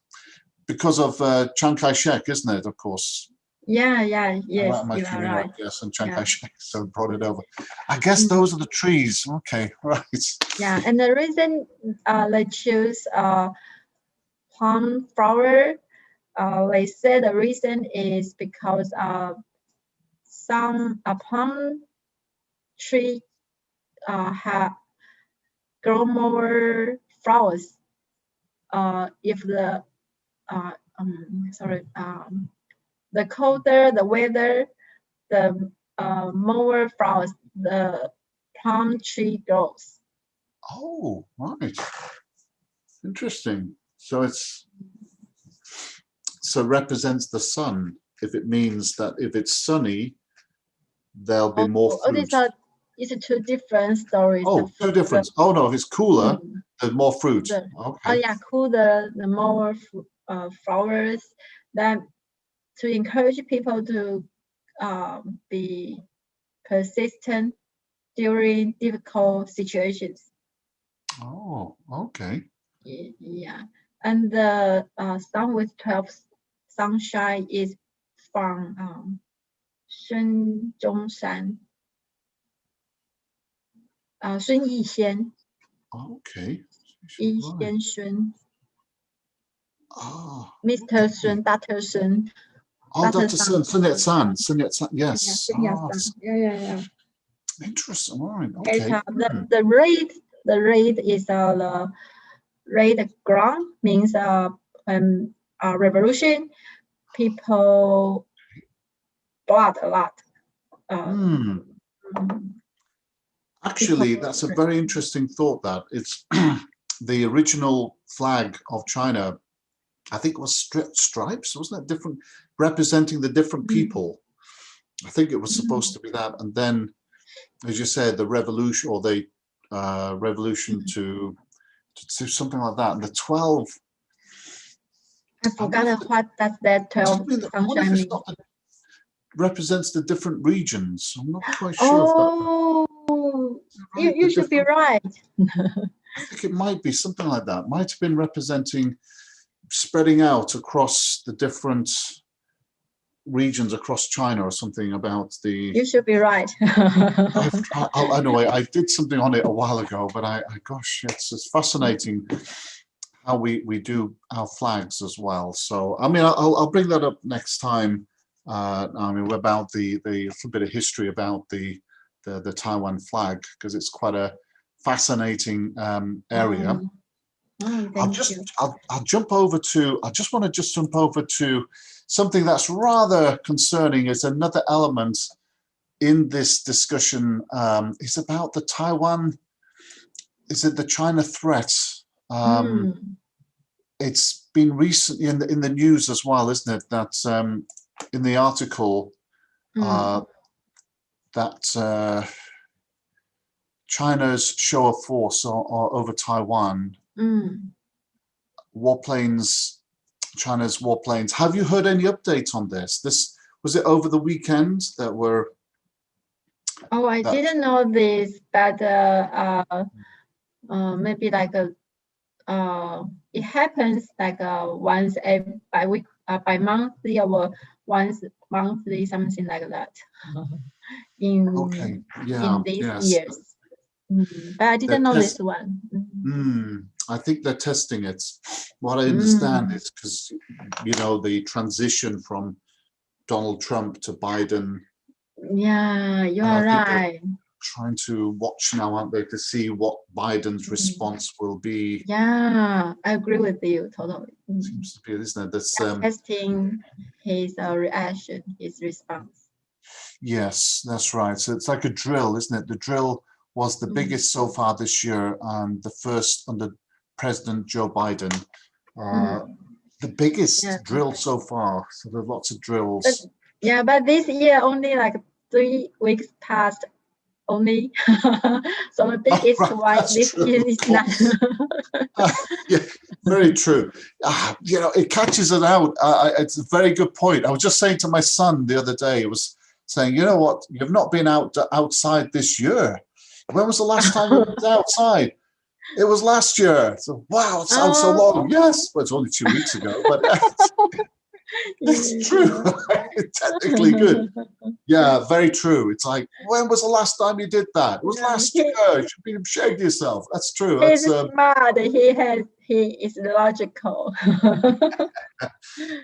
because of Chiang Kai-shek, isn't it? Of course. Yes, Am I you are tuning right. up? Yes, and Chiang Kai-shek so brought it over. I guess those are the trees. Okay, right. Yeah, and the reason they choose plum flower, they say the reason is because some plum tree have grow more flowers if the the colder the weather, the more flowers the plum tree grows. Oh, right. Interesting. So represents the sun. If it means that if it's sunny, there'll be more fruit. It's two different stories. Oh, two different. Oh no, if it's cooler, there's more fruit. Okay. Oh yeah, cooler, the more flowers. That to encourage people to be persistent during difficult situations. Oh, okay. Yeah, and the sun with 12 sunshine is from Sun Zhongshan, Sun Yixian, Okay. Yixian Sun, Oh, Mr. okay. Sun, Dr. Sun. Oh, Dr. Sun, Sun Yat-san, yes. Yeah. Interesting. All right. Okay. The red is the red ground means when revolution people blood a lot. Actually, that's a very interesting thought. That it's the original flag of China. I think it was stripes, wasn't it? Different, representing the different people. I think it was supposed to be that, and then, as you said, the revolution or the revolution to something like that. And the 12. I forgot what does that 12 sunshine mean. Represents the different regions. I'm not quite sure. Oh, you should be right. I think it might be something like that. Might have been representing spreading out across the different regions across China or something about the. You should be right. Anyway, I did something on it a while ago, but gosh, it's fascinating how we do our flags as well. So I mean, I'll bring that up next time. I mean, about the little bit of history about the Taiwan flag, because it's quite a fascinating area. I just want to jump over to something that's rather concerning. Is another element in this discussion. Is about the Taiwan. Is it the China threat? It's been recently in the news as well, isn't it? That in the article that China's show of force over Taiwan, warplanes, China's warplanes. Have you heard any updates on this? This was it over the weekend that were. Oh, I didn't know this, but maybe like it happens like once by week, by monthly, or once monthly, something like that. In these years, but I didn't know this one. I think they're testing it. What I understand is because the transition from Donald Trump to Biden. Yeah, you are right. Trying to watch now, aren't they, to see what Biden's response will be. Yeah, I agree with you totally. Seems to be, isn't it? That's testing his reaction, his response. Yes, that's right. So it's like a drill, isn't it? The drill was the biggest so far this year, and the first under President Joe Biden. The biggest drill so far. So there's lots of drills. But this year only like 3 weeks passed only. So the biggest one this year is not. Yeah, very true. It catches it out. It's a very good point. I was just saying to my son the other day, it was saying, you know what, you've not been outside this year. When was the last time you went outside? It was last year. So wow, it sounds so long. Yes, but it's only 2 weeks ago. But it's true. Technically good. Yeah, very true. It's like, when was the last time you did that? It was last year. You should be ashamed of yourself. That's true. He's smart. He is logical.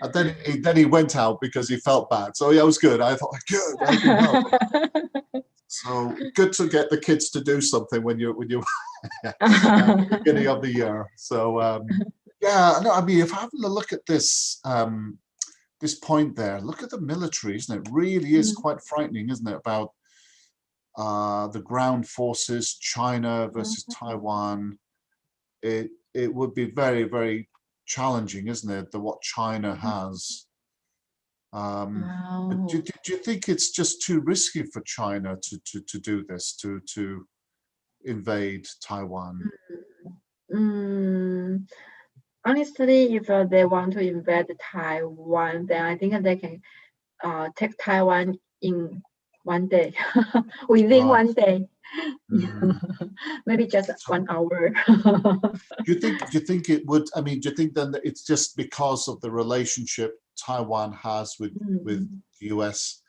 And then he went out because he felt bad. So yeah, it was good. I thought, good, I can help. So good to get the kids to do something when you at the beginning of the year. So yeah, no, I mean, if having a look at this this point there, look at the military, isn't it? Really is quite frightening, isn't it? About the ground forces, China versus Taiwan. It would be very, very challenging, isn't it? What China has. But do you think it's just too risky for China to do this, to invade Taiwan? Honestly, if they want to invade Taiwan, then I think they can take Taiwan in 1 day, within 1 day. Maybe just 1 hour. Do you think it would? I mean, do you think then that it's just because of the relationship Taiwan has with the US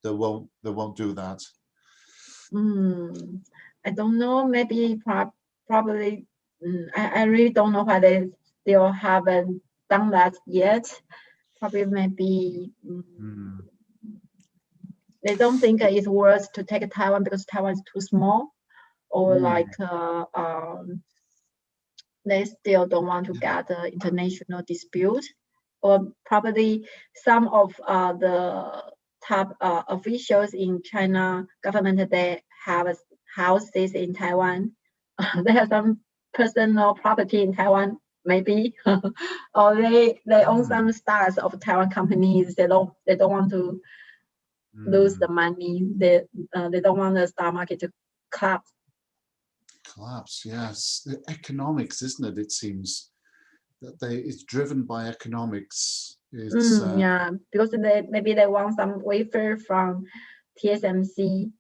that won't do that? I don't know. Maybe probably. I really don't know why they still haven't done that yet. Probably maybe they don't think it's worth to take Taiwan because Taiwan is too small, or like they still don't want to get an international dispute, or probably some of the top officials in China government, they have houses in Taiwan. They have some personal property in Taiwan, maybe, or they own some stocks of Taiwan companies. They don't want to lose the money. They don't want the stock market to collapse. Yes, the economics, isn't it? It seems that it's driven by economics. It's, yeah, because maybe they want some wafer from TSMC.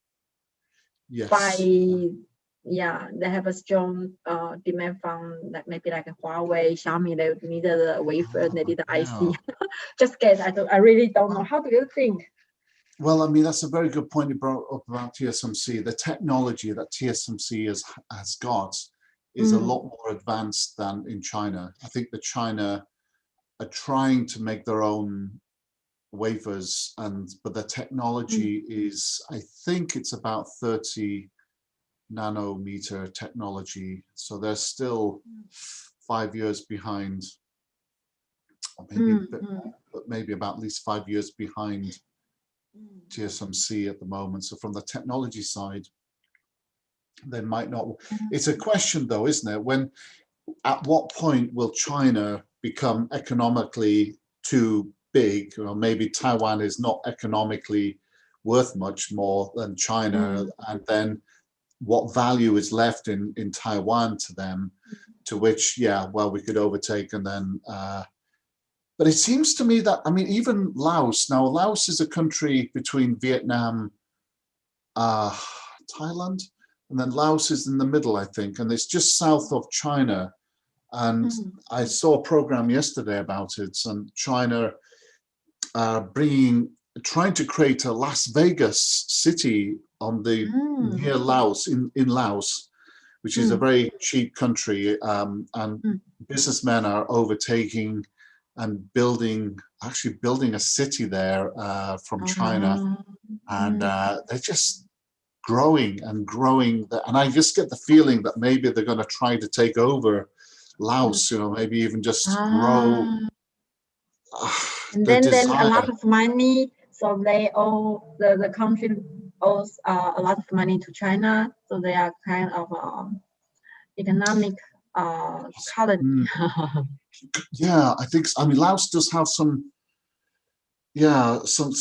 Yes. They have a strong demand from maybe like Huawei, Xiaomi. They needed a wafer, they did the IC. Just guess. I really don't know. How do you think? Well, I mean, that's a very good point you brought up about TSMC. The technology that TSMC has got is a lot more advanced than in China. I think that China are trying to make their own wafers, but the technology is, I think it's about 30 nanometer technology. So they're still 5 years behind, or maybe about at least 5 years behind TSMC at the moment. So from the technology side, they might not. It's a question though, isn't it? At what point will China become economically too big? Or maybe Taiwan is not economically worth much more than China, and then what value is left in Taiwan to them, to which, yeah, well, we could overtake and then, but it seems to me that, I mean, even Laos, now Laos is a country between Vietnam, Thailand, and then Laos is in the middle, I think, and it's just south of China. And I saw a program yesterday about it, and China trying to create a Las Vegas city on the near Laos, in Laos, which is a very cheap country, and businessmen are overtaking and actually building a city there from China, and they're just growing and growing. And I just get the feeling that maybe they're going to try to take over Laos, you know, maybe even just grow. And then a lot of money, so they owe, the country owes a lot of money to China, so they are kind of economic colony. Yeah, I think, I mean, Laos does have some, yeah, some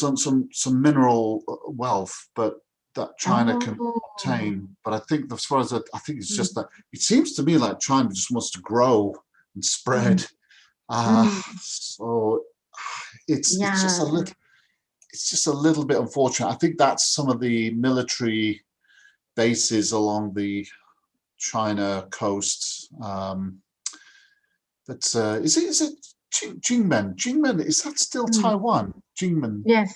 mineral wealth, but that China can obtain. But I think, as far as I think it's just that it seems to me like China just wants to grow and spread. So it's just a little bit unfortunate. I think that's some of the military bases along the China coast. But is it Jingmen? Jingmen, is that still Taiwan? Jingmen. Yes,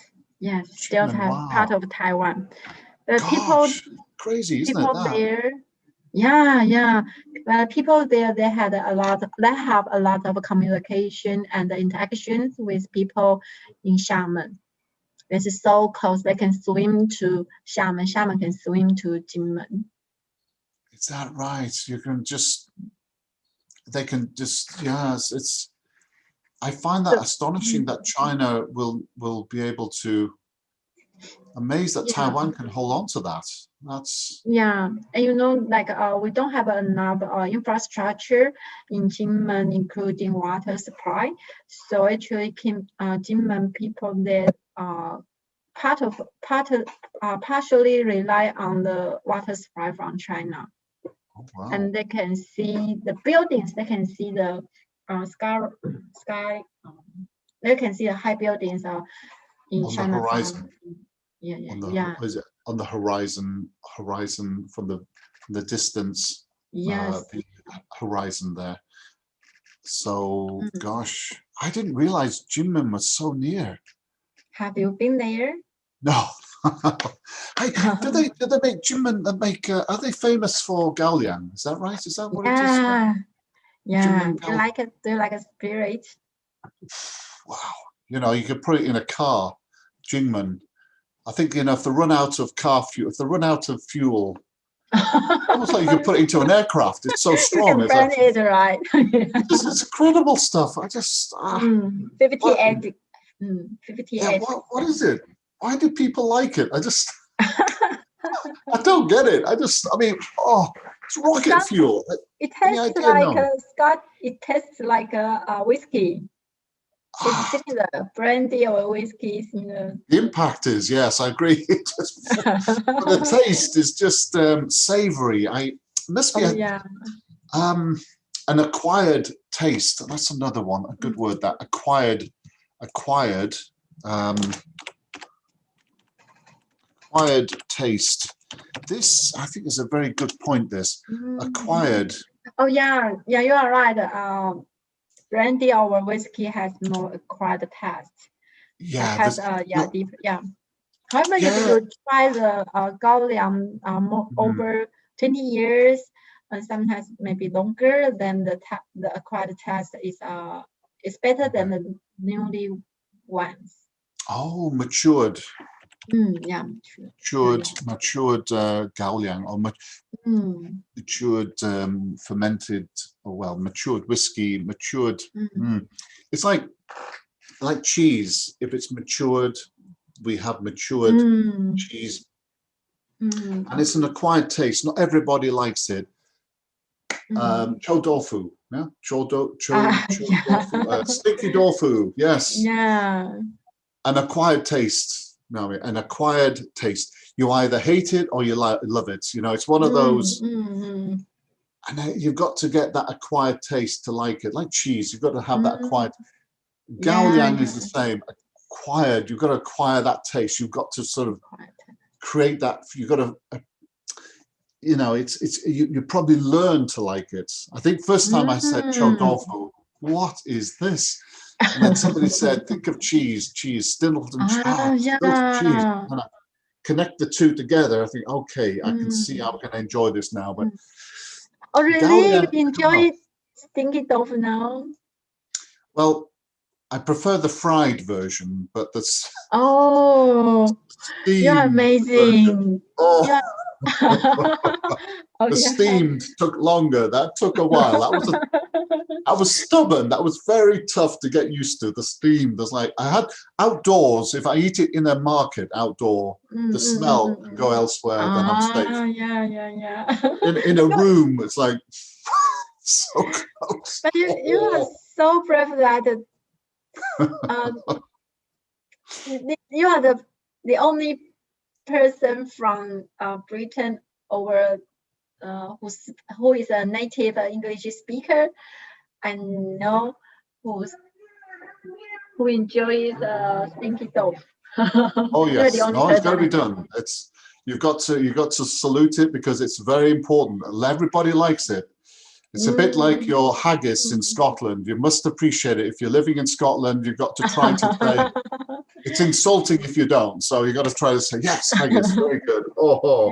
still part of Taiwan. Gosh, crazy, isn't it? There, yeah. People there, they have a lot of communication and interactions with people in Xiamen. This is so close. They can swim to Xiamen. Xiamen can swim to Jingmen. Is that right? They can just, yes. It's. I find that astonishing that China will be able to. Amazed that Taiwan can hold on to that. That's and you know, like we don't have enough infrastructure in Jingmen, including water supply. So actually, Jingmen people, they partially rely on the water supply from China. Oh, wow. And they can see the buildings. They can see the sky. They can see the high buildings in on China. The horizon. Is it on the horizon from the distance? Yes. The horizon there. So, gosh, I didn't realize Jinmen was so near. Have you been there? No. Hey, do they make Jinmen? Are they famous for Gaoliang? Is that right? Is that what it is? Yeah. Do you like a spirit? Wow. You know, you could put it in a car. Jinmen. I think, you know, if they run out of fuel, almost like you could put it into an aircraft. It's so strong. You can burn it, right? It's incredible stuff. I just 58. 58. Yeah, what is it? Why do people like it? I don't get it. It's rocket fuel. It tastes like it tastes like a whiskey. It's the brandy or whiskey, you know. The impact is, yes, I agree. But the taste is just savory. Must be an acquired taste. That's another one, a good word. That acquired taste. This, I think, is a very good point. This acquired. Oh yeah, you are right. Brandy or whiskey has more acquired taste. Yeah, it has deep. However, if you try the Gaoliang over 20 years, and sometimes maybe longer, then the acquired taste is better than the newly ones. Oh, matured. Matured Gaoliang or matured fermented, matured whiskey, matured. It's like cheese. If it's matured, we have matured cheese, and it's an acquired taste. Not everybody likes it. Chou tofu, yeah, tofu, sticky tofu, yes. Yeah. An acquired taste. No, an acquired taste. You either hate it or you love it. You know, it's one of those. And you've got to get that acquired taste to like it, like cheese. You've got to have that acquired. Gaoliang is the same. Acquired. You've got to acquire that taste. You've got to sort of create that. You've got to. You know, you probably learn to like it. I think first time I said chow tofu, what is this? And then somebody said, think of cheese, Stilton cheese. And I connect the two together. I think, okay, I can see how I can enjoy this now. But oh, really? You enjoy stinky tofu now? Well, I prefer the fried version, but the you're amazing. Oh. Yeah. The steamed took longer. That took a while. I was stubborn. That was very tough to get used to. The steam. There's like I had outdoors. If I eat it in a market outdoor, the smell can go elsewhere. Then I'm safe. Yeah. In a room, it's like so close. But you are so brave that you are the only person from Britain over who is a native English speaker. I know who enjoys stinky tofu. Oh yes, no, it's got to be done. You've got to salute it because it's very important. Everybody likes it. It's a bit like your haggis in Scotland. You must appreciate it. If you're living in Scotland, you've got to try to say. It's insulting if you don't. So you got to try to say yes, haggis, very good. Oh.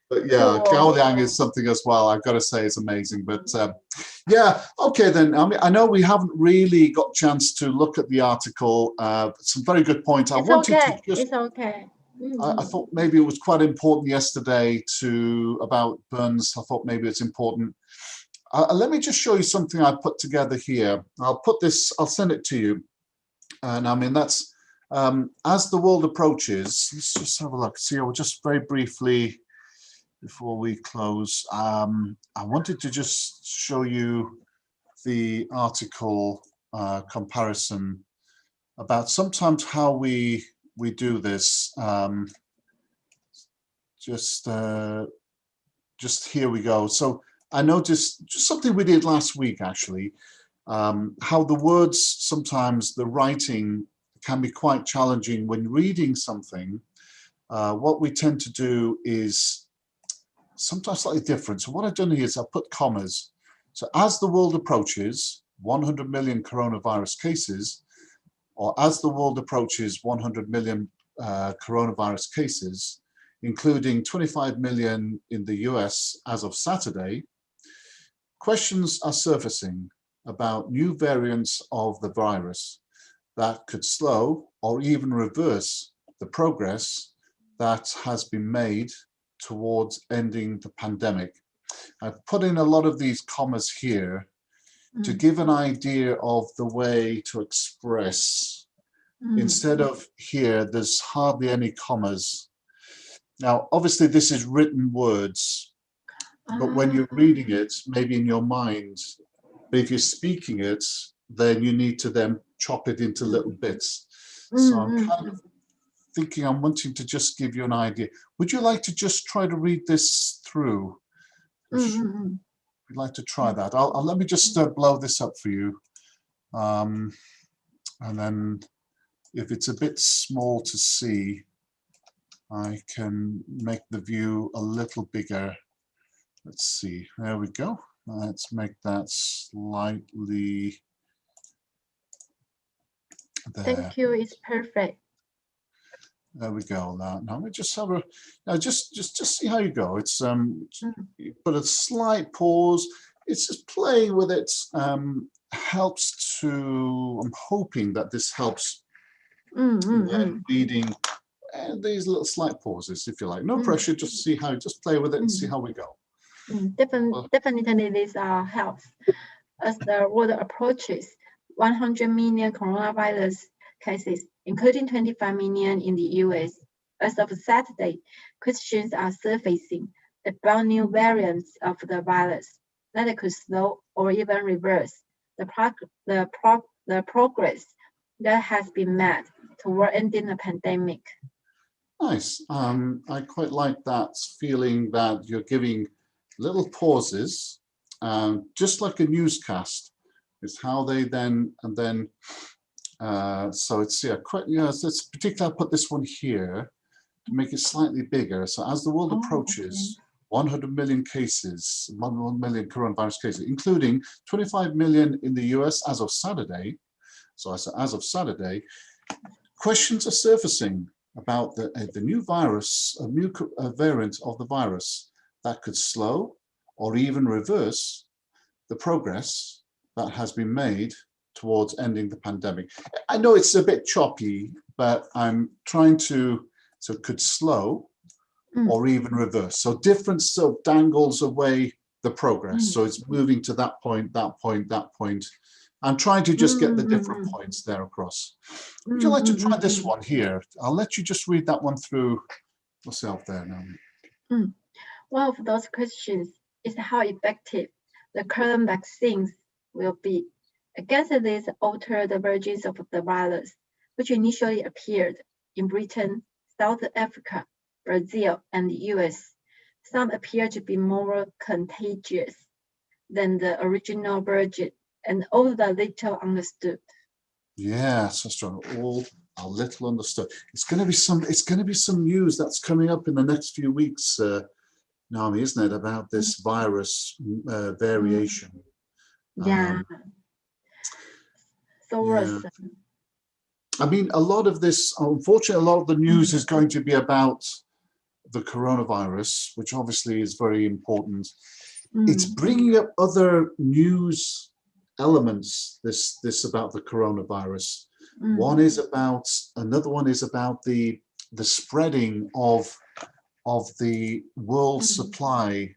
But yeah, Gaoliang is something as well. I've got to say it's amazing. But yeah, okay then. I mean, I know we haven't really got a chance to look at the article. Some very good points. It's okay. I thought maybe it was quite important yesterday about Burns. I thought maybe it's important. Let me just show you something I put together here. I'll send it to you. And I mean, that's as the world approaches. Let's just have a look. See, I'll just very briefly, before we close, I wanted to just show you the article comparison about sometimes how we do this. Just here we go. So I noticed just something we did last week, actually, how the words, sometimes the writing can be quite challenging when reading something. What we tend to do is sometimes slightly different. So what I've done here is I've put commas. So as the world approaches 100 million coronavirus cases, or as the world approaches 100 million coronavirus cases, including 25 million in the US as of Saturday, questions are surfacing about new variants of the virus that could slow or even reverse the progress that has been made towards ending the pandemic. I've put in a lot of these commas here to give an idea of the way to express. Instead of here, there's hardly any commas. Now, obviously, this is written words, but when you're reading it, maybe in your mind, but if you're speaking it, then you need to then chop it into little bits. So I'm kind of thinking, I'm wanting to just give you an idea. Would you like to just try to read this through? We'd like to try that. I'll let me just blow this up for you. And then if it's a bit small to see, I can make the view a little bigger. Let's see, there we go. Let's make that slightly there. Thank you, it's perfect. There we go. Now we just have just see how you go. It's you put a slight pause. It's just playing with it. Helps to. I'm hoping that this helps when reading these little slight pauses, if you like. No pressure. Just see how. Just play with it and see how we go. Definitely, this helps as the world approaches 100 million coronavirus cases, including 25 million in the US. As of Saturday, questions are surfacing about new variants of the virus that could slow or even reverse the progress that has been met toward ending the pandemic. Nice. I quite like that feeling that you're giving little pauses, just like a newscast. Is how they then and then. So it's quite So it's particularly. I'll put this one here to make it slightly bigger. So as the world approaches 100 million cases, 1 million coronavirus cases, including 25 million in the US as of Saturday. So as of Saturday, questions are surfacing about the new virus, a new variant of the virus that could slow or even reverse the progress that has been made towards ending the pandemic. I know it's a bit choppy, but I'm trying to, so it could slow or even reverse. So different dangles away the progress. So it's moving to that point, that point, that point. I'm trying to just get the different points there across. Would you like to try this one here? I'll let you just read that one through yourself there, Naomi. One of those questions is how effective the current vaccines will be against these altered versions of the virus, which initially appeared in Britain, South Africa, Brazil, and the US. Some appear to be more contagious than the original version, and all the little understood. Yes, that's right. All a little understood. It's going to be some news that's coming up in the next few weeks, Naomi, isn't it, about this virus variation? Yeah. Yeah. I mean, a lot of this, unfortunately, a lot of the news is going to be about the coronavirus, which obviously is very important. It's bringing up other news elements, this about the coronavirus. Another one is about the spreading of the world supply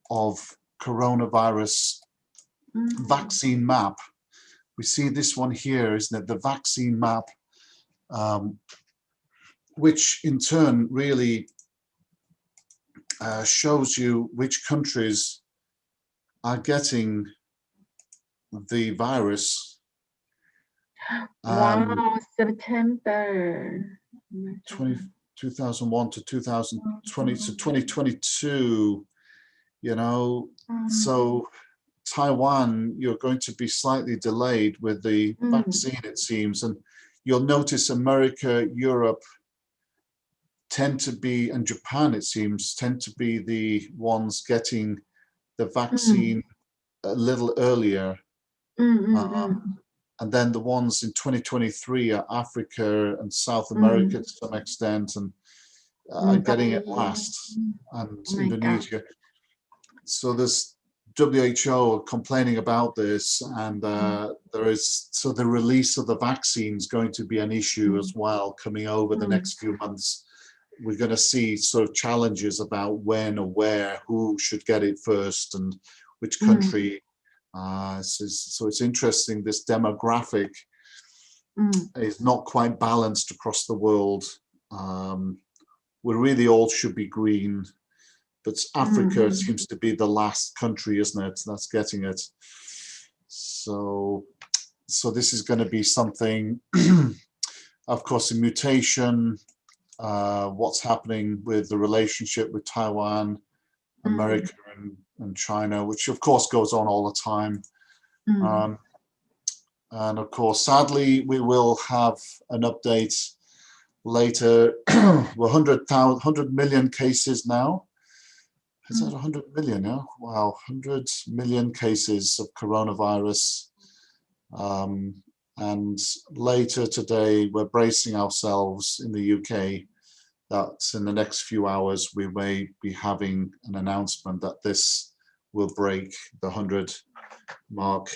of coronavirus vaccine map. We see this one here, isn't it? The vaccine map, which in turn really shows you which countries are getting the virus. Wow, September 2001 to 2020 to 2022, you know. So Taiwan, you're going to be slightly delayed with the vaccine, it seems. And you'll notice America, Europe tend to be, and Japan, it seems, tend to be the ones getting the vaccine a little earlier. And then the ones in 2023 are Africa and South America to some extent, and are getting it last, and Indonesia. God. So there's WHO complaining about this, and there is, so the release of the vaccine is going to be an issue as well coming over the next few months. We're going to see sort of challenges about when or where, who should get it first, and which country. So it's interesting, this demographic is not quite balanced across the world. We really all should be green, but Africa seems to be the last country, isn't it, that's getting it. So this is going to be something, of course, a mutation, what's happening with the relationship with Taiwan, America and China, which of course goes on all the time. And of course, sadly, we will have an update later. We're 100 million cases now. Is that 100 million? Yeah. Wow, 100 million cases of coronavirus. And later today, we're bracing ourselves in the UK that in the next few hours, we may be having an announcement that this will break the 100 mark,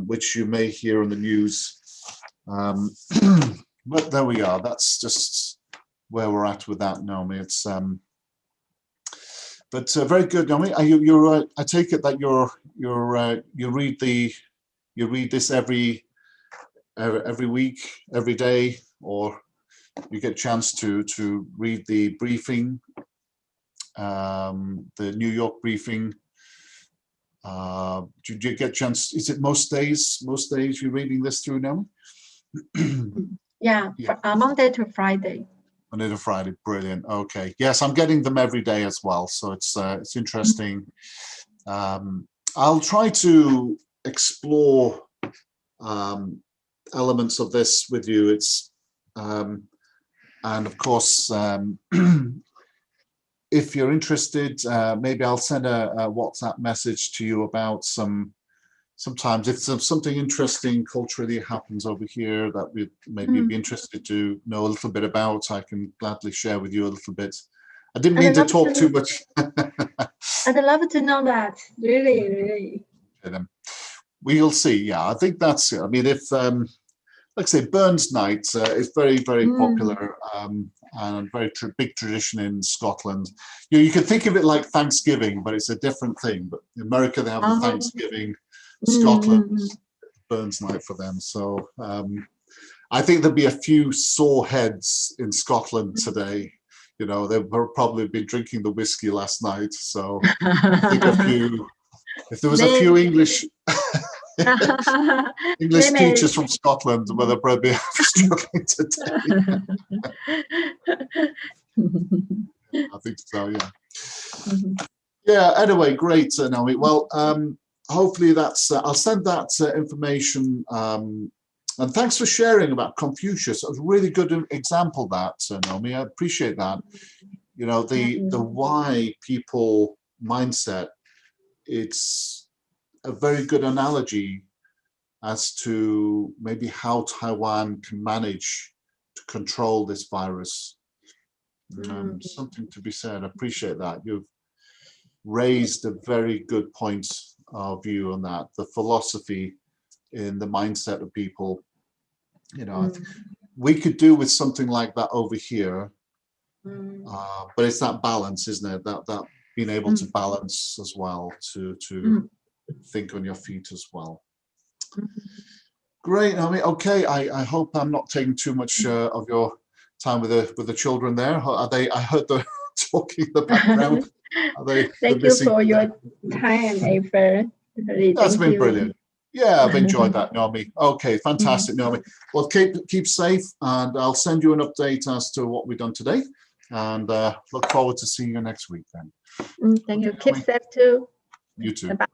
which you may hear in the news. But there we are. That's just where we're at with that, Naomi. It's but very good, Naomi. You're I take it that you read this every week, every day, or you get a chance to read the briefing, the New York briefing. Do you get a chance? Is it most days you're reading this through now? Yeah, Yeah. Monday to Friday. Monday to Friday, brilliant. Okay, yes, I'm getting them every day as well, so it's interesting. I'll try to explore elements of this with you. It's and of course, if you're interested, maybe I'll send a WhatsApp message to you about sometimes if something interesting culturally happens over here that we maybe you'd be interested to know a little bit about, I can gladly share with you a little bit. I didn't mean to talk too much. I'd love to know that. Really. Okay, then. We'll see. Yeah, I think that's it. I mean, if like I say, Burns Night is very, very popular and very big tradition in Scotland. You can think of it like Thanksgiving, but it's a different thing. But in America, they have the Thanksgiving. Scotland, Burns Night for them. So I think there'll be a few sore heads in Scotland today. You know, they've probably been drinking the whiskey last night. So I think if there was a few English teachers from Scotland, well, they'll probably be struggling today. I think so, yeah. Yeah, anyway, great, Naomi. Well, hopefully that's, I'll send that information. And thanks for sharing about Confucius. It was a really good example, that, Naomi. I appreciate that. You know, the why people mindset, it's a very good analogy as to maybe how Taiwan can manage to control this virus. Something to be said. I appreciate that. You've raised a very good point of view on that. The philosophy in the mindset of people. You know, we could do with something like that over here, but it's that balance, isn't it? That being able to balance as well, to think on your feet as well. Great, Naomi. Okay, I hope I'm not taking too much of your time with the children there. Are they? I heard they're talking in the background. Are they? Thank you for your time and effort. Really, that's been brilliant. Yeah, I've enjoyed that, Naomi. Okay, fantastic, Naomi. Well, keep safe, and I'll send you an update as to what we've done today. And look forward to seeing you next week then. Thank you. Keep safe too. You too. Bye.